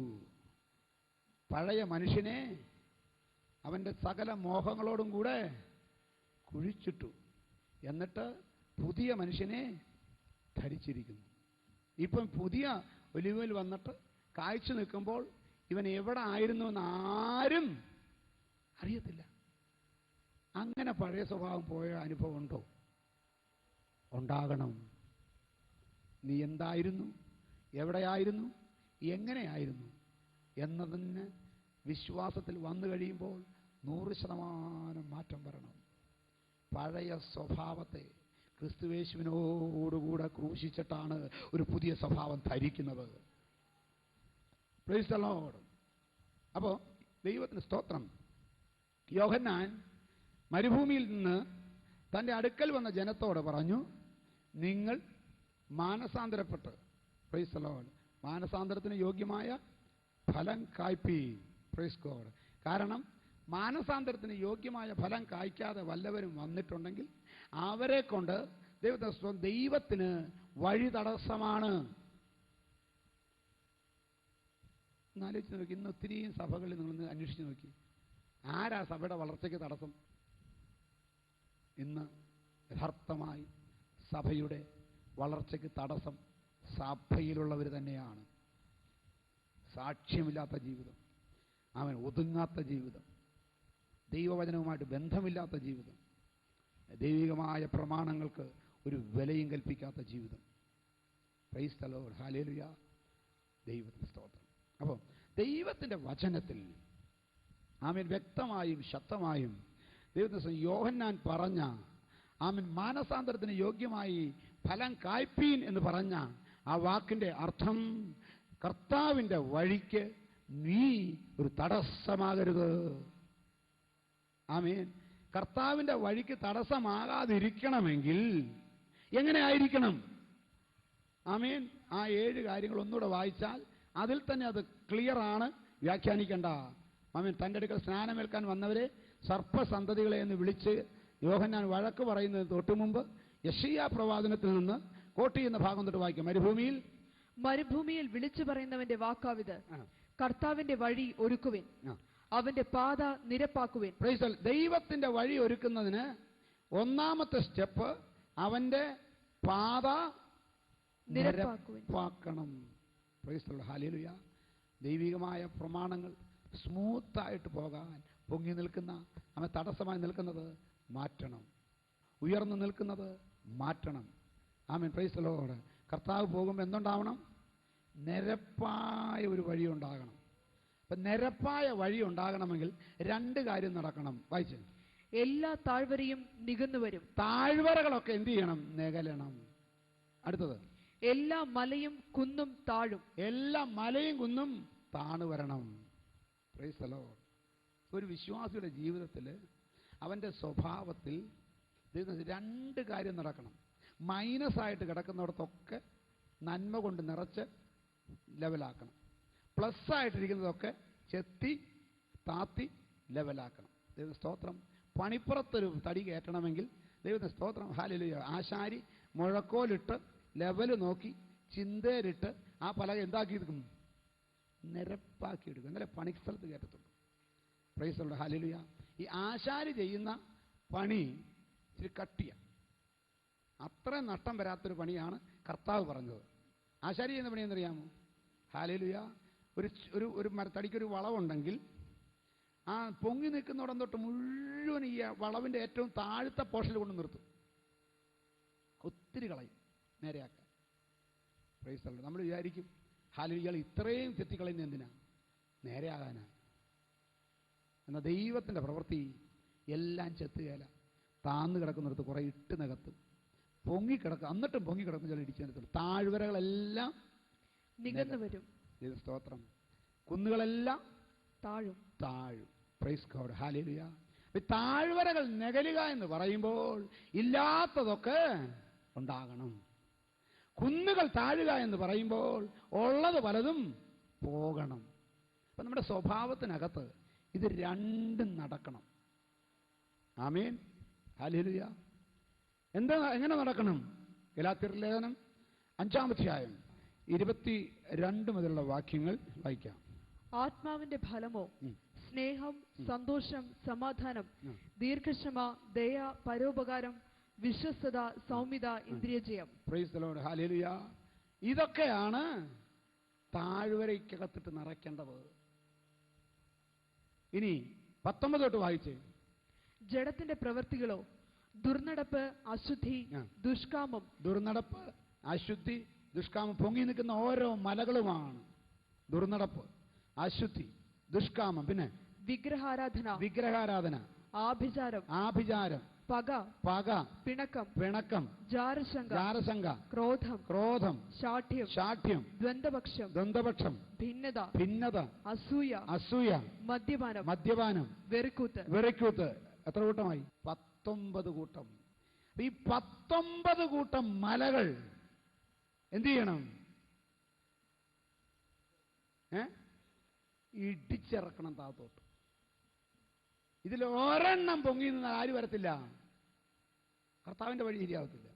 പഴയ മനുഷ്യനെ അവന്റെ സകല മോഹങ്ങളോടും കൂടെ കുഴിച്ചിട്ടു. എന്നിട്ട് പുതിയ മനുഷ്യനെ ധരിച്ചിരിക്കുന്നു. ഇപ്പം പുതിയ ഒലിവിൽ വന്നിട്ട് കായ്ച്ചു നിൽക്കുമ്പോൾ ഇവൻ എവിടെ ആയിരുന്നു എന്ന് ആരും അറിയത്തില്ല. അങ്ങനെ പഴയ സ്വഭാവം പോയ അനുഭവം ഉണ്ടോ? ഉണ്ടാകണം. നീ എന്തായിരുന്നു, എവിടെയായിരുന്നു, എങ്ങനെയായിരുന്നു എന്നതിന് വിശ്വാസത്തിൽ വന്നു കഴിയുമ്പോൾ 100% മാറ്റം വരണം. പഴയ സ്വഭാവത്തെ ക്രിസ്തുയേശുവിനോടുകൂടെ ക്രൂശിച്ചിട്ടാണ് ഒരു പുതിയ സ്വഭാവം ധരിക്കുന്നത്. Price the Lord. അപ്പോൾ ദൈവത്തിന് സ്തോത്രം. യോഹന്നാൻ മരുഭൂമിയിൽ നിന്ന് തൻ്റെ അടുക്കൽ വന്ന ജനത്തോട് പറഞ്ഞു, നിങ്ങൾ മാനസാന്തരപ്പെട്ട്, പ്രൈസ് ദി ലോർഡ്, മാനസാന്തരത്തിന് യോഗ്യമായ ഫലം കായ്പീൻ. Praise God. കാരണം മാനസാന്തരത്തിന് യോഗ്യമായ ഫലം കായ്ക്കാതെ വല്ലവരും വന്നിട്ടുണ്ടെങ്കിൽ അവരെ കൊണ്ട് ദൈവത്തിന് വഴി തടസ്സമാണ്. എന്നാലോചിച്ച് നോക്കി, ഇന്ന് ഒത്തിരി സഭകളിൽ നിങ്ങളൊന്ന് അന്വേഷിച്ച് നോക്കി, ആരാ സഭയുടെ വളർച്ചയ്ക്ക് തടസ്സം? ഇന്ന് യഥാർത്ഥമായി സഭയുടെ വളർച്ചയ്ക്ക് തടസ്സം സഭയിലുള്ളവർ തന്നെയാണ്. സാക്ഷ്യമില്ലാത്ത ജീവിതം, അവൻ ഒതുങ്ങാത്ത ജീവിതം, ദൈവവചനവുമായിട്ട് ബന്ധമില്ലാത്ത ജീവിതം, ദൈവികമായ പ്രമാണങ്ങൾക്ക് ഒരു വിലയും കൽപ്പിക്കാത്ത ജീവിതം. പ്രൈസ് ദി ലോർഡ്, ഹല്ലേലൂയ, ദൈവത്തിന് സ്തോത്രം. അപ്പോൾ ദൈവത്തിൻ്റെ വചനത്തിൽ ആമേൻ വ്യക്തമായും ശക്തമായും ദൈവത്തിന് യോഹന്നാൻ പറഞ്ഞ ആമേൻ മാനസാന്തരത്തിന് യോഗ്യമായി ഫലം കായ്പീൻ എന്ന് പറഞ്ഞ ആ വാക്കിൻ്റെ അർത്ഥം, കർത്താവിൻ്റെ വഴിക്ക് നീ ഒരു തടസ്സമാകരുത്. ആമേൻ. കർത്താവിൻ്റെ വഴിക്ക് തടസ്സമാകാതിരിക്കണമെങ്കിൽ എങ്ങനെ ആയിരിക്കണം? ആമേൻ. ആ 7 കാര്യങ്ങൾ ഒന്നുകൂടെ വായിച്ചാൽ അതിൽ തന്നെ അത് ക്ലിയറാണ്, വ്യാഖ്യാനിക്കേണ്ട. ആമേൻ. തൻ്റെ അടുക്കൽ സ്നാനമേൽക്കാൻ വന്നവരെ സർപ്പസന്തതികളെ എന്ന് വിളിച്ച് യോഹന്നാൻ വഴക്ക് പറയുന്നതിന് തൊട്ടു മുമ്പ് യെശയ്യാ പ്രവാചനത്തിൽ നിന്ന് കോട്ട് ചെയ്യുന്ന ഭാഗം തൊട്ട് വായിക്കാം. മരുഭൂമിയിൽ വിളിച്ചു പറയുന്നവന്റെ വാക്കാവിത്, കർത്താവിന്റെ വഴി ഒരുക്കുവിൻ, അവന്റെ പാത നിരപ്പാക്കുവിൻ. ദൈവത്തിന്റെ വഴി ഒരുക്കുന്നതിന് ഒന്നാമത്തെ സ്റ്റെപ്പ് അവന്റെ പാത നിരപ്പാക്കണം. ഹല്ലേലൂയ. ദൈവികമായ പ്രമാണങ്ങൾ സ്മൂത്തായിട്ട് പോകാൻ പൊങ്ങി നിൽക്കുന്ന അവൻ തടസ്സമായി നിൽക്കുന്നത് മാറ്റണം, ഉയർന്നു നിൽക്കുന്നത് മാറ്റണം. ആമേൻ. Praise the lord. കർത്താവ് പോകുമ്പോൾ എന്തുണ്ടാവണം? നിരപ്പായ ഒരു വഴി ഉണ്ടാകണം. അപ്പം നിരപ്പായ വഴി ഉണ്ടാകണമെങ്കിൽ 2 കാര്യം നടക്കണം. വായിച്ച്. എല്ലാ താഴ്വരയും നികന്നു വരും. താഴ്വരകളൊക്കെ എന്ത് ചെയ്യണം? നികലണം. അടുത്തത്, എല്ലാ മലയും കുന്നും താഴും. എല്ലാ മലയും കുന്നും താണു വരണം. Price the Lord. ഒരു വിശ്വാസിയുടെ ജീവിതത്തിൽ അവൻ്റെ സ്വഭാവത്തിൽ 2 കാര്യം നടക്കണം. മൈനസായിട്ട് കിടക്കുന്നിടത്തൊക്കെ നന്മ കൊണ്ട് നിറച്ച് ലെവലാക്കണം. പ്ലസ് ആയിട്ടിരിക്കുന്നതൊക്കെ ചെത്തി താത്തി ലെവലാക്കണം. ദൈവ സ്തോത്രം. പണിപ്പുറത്തൊരു തടി കയറ്റണമെങ്കിൽ ദൈവത്തെ സ്തോത്രം, ഹല്ലേലൂയ, ആശാരി മുഴക്കോലിട്ട് ലെവല് നോക്കി ചിന്തയിലിട്ട് ആ പലക എന്താക്കിയെടുക്കും? നിരപ്പാക്കി എടുക്കും. എന്നാലേ പണിസ്ഥലത്ത് കയറ്റത്തുള്ളൂ. പ്രൈസ് ദി ലോർഡ്, ഹല്ലേലൂയ. ഈ ആശാരി ചെയ്യുന്ന പണി ഇച്ചിരി കട്ടിയ, അത്രയും നഷ്ടം വരാത്തൊരു പണിയാണ് കർത്താവ് പറഞ്ഞത്. ആശാരി ചെയ്യുന്ന പണി എന്നറിയാമോ? ഹല്ലേലൂയ. ഒരു മരത്തടിക്കൊരു വളവുണ്ടെങ്കിൽ ആ പൊങ്ങി നിൽക്കുന്നിടം തൊട്ട് മുഴുവൻ ഈ വളവിൻ്റെ ഏറ്റവും താഴത്തെ പോർഷനിൽ കൊണ്ട് നിർത്തും. ഒത്തിരി കളയും നേരെയാക്കാൻ. Price the Lord. നമ്മൾ വിചാരിക്കും, ഹല്ലേലൂയ, ഇയാൾ ഇത്രയും ചെത്തിക്കളയുന്ന എന്തിനാ? നേരെയാകാനാ. എന്നാൽ ദൈവത്തിൻ്റെ പ്രവൃത്തി എല്ലാം ചെത്തുകയില്ല. താന്ന് കിടക്കുന്നിടത്ത് കുറേ ഇട്ട് നികത്തും. പൊങ്ങിക്കിടക്കും, എന്നിട്ടും പൊങ്ങിക്കിടക്കും ചില ഇടിച്ചു നിരത്തുള്ളൂ. താഴ്വരകളെല്ലാം നികന്നു വരും. സ്തോത്രം. കുന്നുകളെല്ലാം താഴും. പ്രൈസ് ഗോഡ്, ഹല്ലേലൂയ. താഴ്വരകൾ നികലുക എന്ന് പറയുമ്പോൾ ഇല്ലാത്തതൊക്കെ ഉണ്ടാകണം. കുന്നുകൾ താഴുക എന്ന് പറയുമ്പോൾ ഉള്ളത് പലതും പോകണം. അപ്പം നമ്മുടെ സ്വഭാവത്തിനകത്ത് ഇത് 2 നടക്കണം. ആമേൻ, ഹല്ലേലൂയ. എങ്ങനെ നടക്കണം? ഗലാത്യർ ലേഖനം 5-ാം അധ്യായം 22 മുതലുള്ള വാക്യങ്ങൾ വായിക്കാം. ആത്മാവിന്റെ ഫലമോ സ്നേഹം, സന്തോഷം, സമാധാനം, ദീർഘക്ഷമ, ദയ, പരോപകാരം, വിശ്വസ്തത, സൗമ്യത, ഇന്ദ്രിയജയം. പ്രൈസ് ദി ലോർഡ്, ഹല്ലേലൂയ. ഇതൊക്കെയാണ് താഴ്വരയ്ക്കകത്തിട്ട് നിറയ്ക്കേണ്ടത്. ഇനി 19 തൊട്ട് വായിച്ചേ. ജഡത്തിന്റെ പ്രവൃത്തികളോ ദുർനടപ്പ്, അശുദ്ധി, ദുഷ്കാമം. ദുർനടപ്പ്, അശുദ്ധി, ദുഷ്കാമം. പൊങ്ങി നിൽക്കുന്ന ഓരോ മലകളുമാണ് ദുർനടപ്പ്, അശുദ്ധി, ദുഷ്കാമം. പിന്നെ വിഗ്രഹാരാധന, ആഭിചാരം, പക, പിണക്കം, ജാരശങ്ക, ക്രോധം, ശാഠ്യം, ദ്വന്ദ്വപക്ഷം, ഭിന്നത, അസൂയ, മദ്യപാനം, വെറിക്കൂത്ത്. എത്ര കൂട്ടമായി? 19 കൂട്ടം. ഈ 19 കൂട്ടം മലകൾ എന്ത് ചെയ്യണം? ഇടിച്ചിറക്കണം താത്തോട്ട്. ഇതിൽ ഒരെണ്ണം പൊങ്ങി നിന്നാൽ ആര് വരത്തില്ല? കർത്താവിൻ്റെ വഴി ശരിയാവത്തില്ല.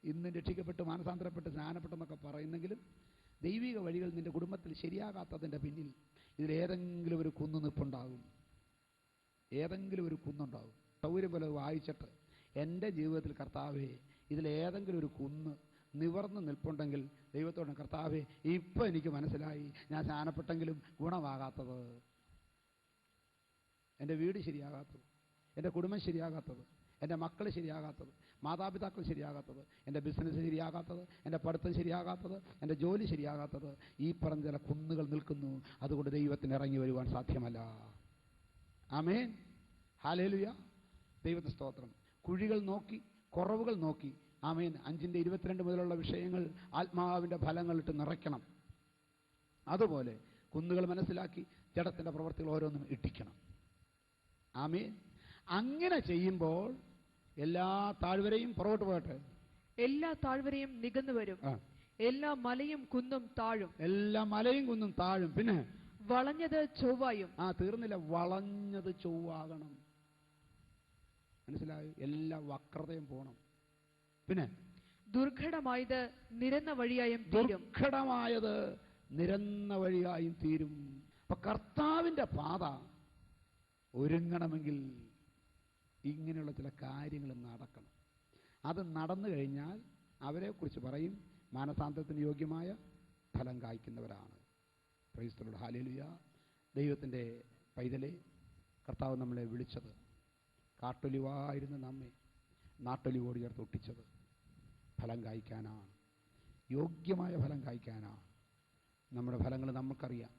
ഇന്ന് രക്ഷിക്കപ്പെട്ട് മാനസാന്തരപ്പെട്ട് സ്നാനപ്പെട്ടെന്നൊക്കെ പറയുന്നെങ്കിലും ദൈവിക വഴികൾ നിന്റെ കുടുംബത്തിൽ ശരിയാകാത്തതിൻ്റെ പിന്നിൽ ഇതിലേതെങ്കിലും ഒരു കുന്നുനിപ്പുണ്ടാകും. ഏതെങ്കിലും ഒരു കുന്നുണ്ടാവും. സൗകര്യം പോലെ വായിച്ചിട്ട് എൻ്റെ ജീവിതത്തിൽ കർത്താവേ ഇതിലേതെങ്കിലും ഒരു കുന്ന് നിവർന്ന് നിൽപ്പുണ്ടെങ്കിൽ ദൈവത്തോട് കർത്താവേ ഇപ്പം എനിക്ക് മനസ്സിലായി ഞാൻ സ്നാനപ്പെട്ടെങ്കിലും ഗുണമാകാത്തത്, എൻ്റെ വീട് ശരിയാകാത്തത്, എൻ്റെ കുടുംബം ശരിയാകാത്തത്, എൻ്റെ മക്കൾ ശരിയാകാത്തത്, മാതാപിതാക്കൾ ശരിയാകാത്തത്, എൻ്റെ ബിസിനസ് ശരിയാകാത്തത്, എൻ്റെ പഠിത്തം ശരിയാകാത്തത്, എൻ്റെ ജോലി ശരിയാകാത്തത്, ഈ പറഞ്ഞ ചില കുന്നുകൾ നിൽക്കുന്നു. അതുകൊണ്ട് ദൈവത്തിന് ഇറങ്ങി വരുവാൻ സാധ്യമല്ല. ആമേൻ, ഹല്ലേലൂയ, ദൈവത്തിന് സ്തോത്രം. കുഴികൾ നോക്കി, കുറവുകൾ നോക്കി, ആമേൻ, 5:22 മുതലുള്ള വിഷയങ്ങൾ ആത്മാവിൻ്റെ ഫലങ്ങളിട്ട് നിറയ്ക്കണം. അതുപോലെ കുന്നുകൾ മനസ്സിലാക്കി ജഡത്തിൻ്റെ പ്രവൃത്തികൾ ഓരോന്നും ഇട്ടിക്കണം. ആമേൻ. അങ്ങനെ ചെയ്യുമ്പോൾ എല്ലാ താഴ്വരയും പുറകോട്ട് പോകട്ടെ, എല്ലാ താഴ്വരയും നികന്നു വരും, എല്ലാ മലയും കുന്നും താഴും, എല്ലാ മലയും കുന്നും താഴും. പിന്നെ വളഞ്ഞത് ചൊവ്വായും. തീർന്നില്ല, വളഞ്ഞത് ചൊവ്വാകണം. മനസ്സിലായോ? എല്ലാ വക്രതയും പോകണം. പിന്നെ ദുർഘടമായത് നിരന്ന വഴിയായും തീരും. ദുർഘടമായത് നിരന്ന വഴിയായും തീരും. അപ്പൊ കർത്താവിന്റെ പാത ഒരുങ്ങണമെങ്കിൽ ഇങ്ങനെയുള്ള ചില കാര്യങ്ങൾ നടക്കണം. അത് നടന്നു കഴിഞ്ഞാൽ അവരെക്കുറിച്ച് പറയും മാനസാന്തരത്തിന് യോഗ്യമായ ഫലം കായ്ക്കുന്നവരാണ്. പ്രൈസ് ദി ലോർഡ്, ഹല്ലേലൂയ. ദൈവത്തിൻ്റെ പൈതലെ, കർത്താവ് നമ്മളെ വിളിച്ചത് കാട്ടൊലിവായിരുന്ന നമ്മെ നാട്ടൊലിവോട് ചേർത്ത് ഒട്ടിച്ചത് ഫലം കായ്ക്കാനാണ്, യോഗ്യമായ ഫലം കായ്ക്കാനാണ്. നമ്മുടെ ഫലങ്ങൾ നമുക്കറിയാം.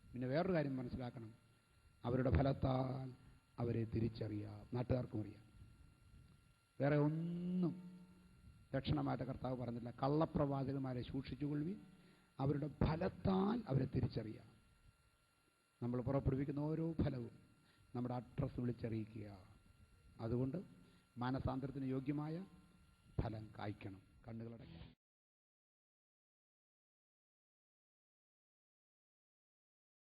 പിന്നെ വേറൊരു കാര്യം മനസ്സിലാക്കണം, അവരുടെ ഫലത്താൽ അവരെ തിരിച്ചറിയാം. നാട്ടുകാർക്കും അറിയാം. വേറെ ഒന്നും ലക്ഷണമായിട്ട് കർത്താവ് പറഞ്ഞില്ല. കള്ളപ്രവാചകന്മാരെ സൂക്ഷിച്ചുകൊള്ളുവിൻ, അവരുടെ ഫലത്താൽ അവരെ തിരിച്ചറിയാം. നമ്മൾ പുറപ്പെടുവിക്കുന്ന ഓരോ ഫലവും നമ്മുടെ അഡ്രസ്സ് വിളിച്ചറിയിക്കുക. അതുകൊണ്ട് മാനസാന്തരത്തിന് യോഗ്യമായ ഫലം കായ്ക്കണം. കണ്ണുകളടയ്ക്കണം.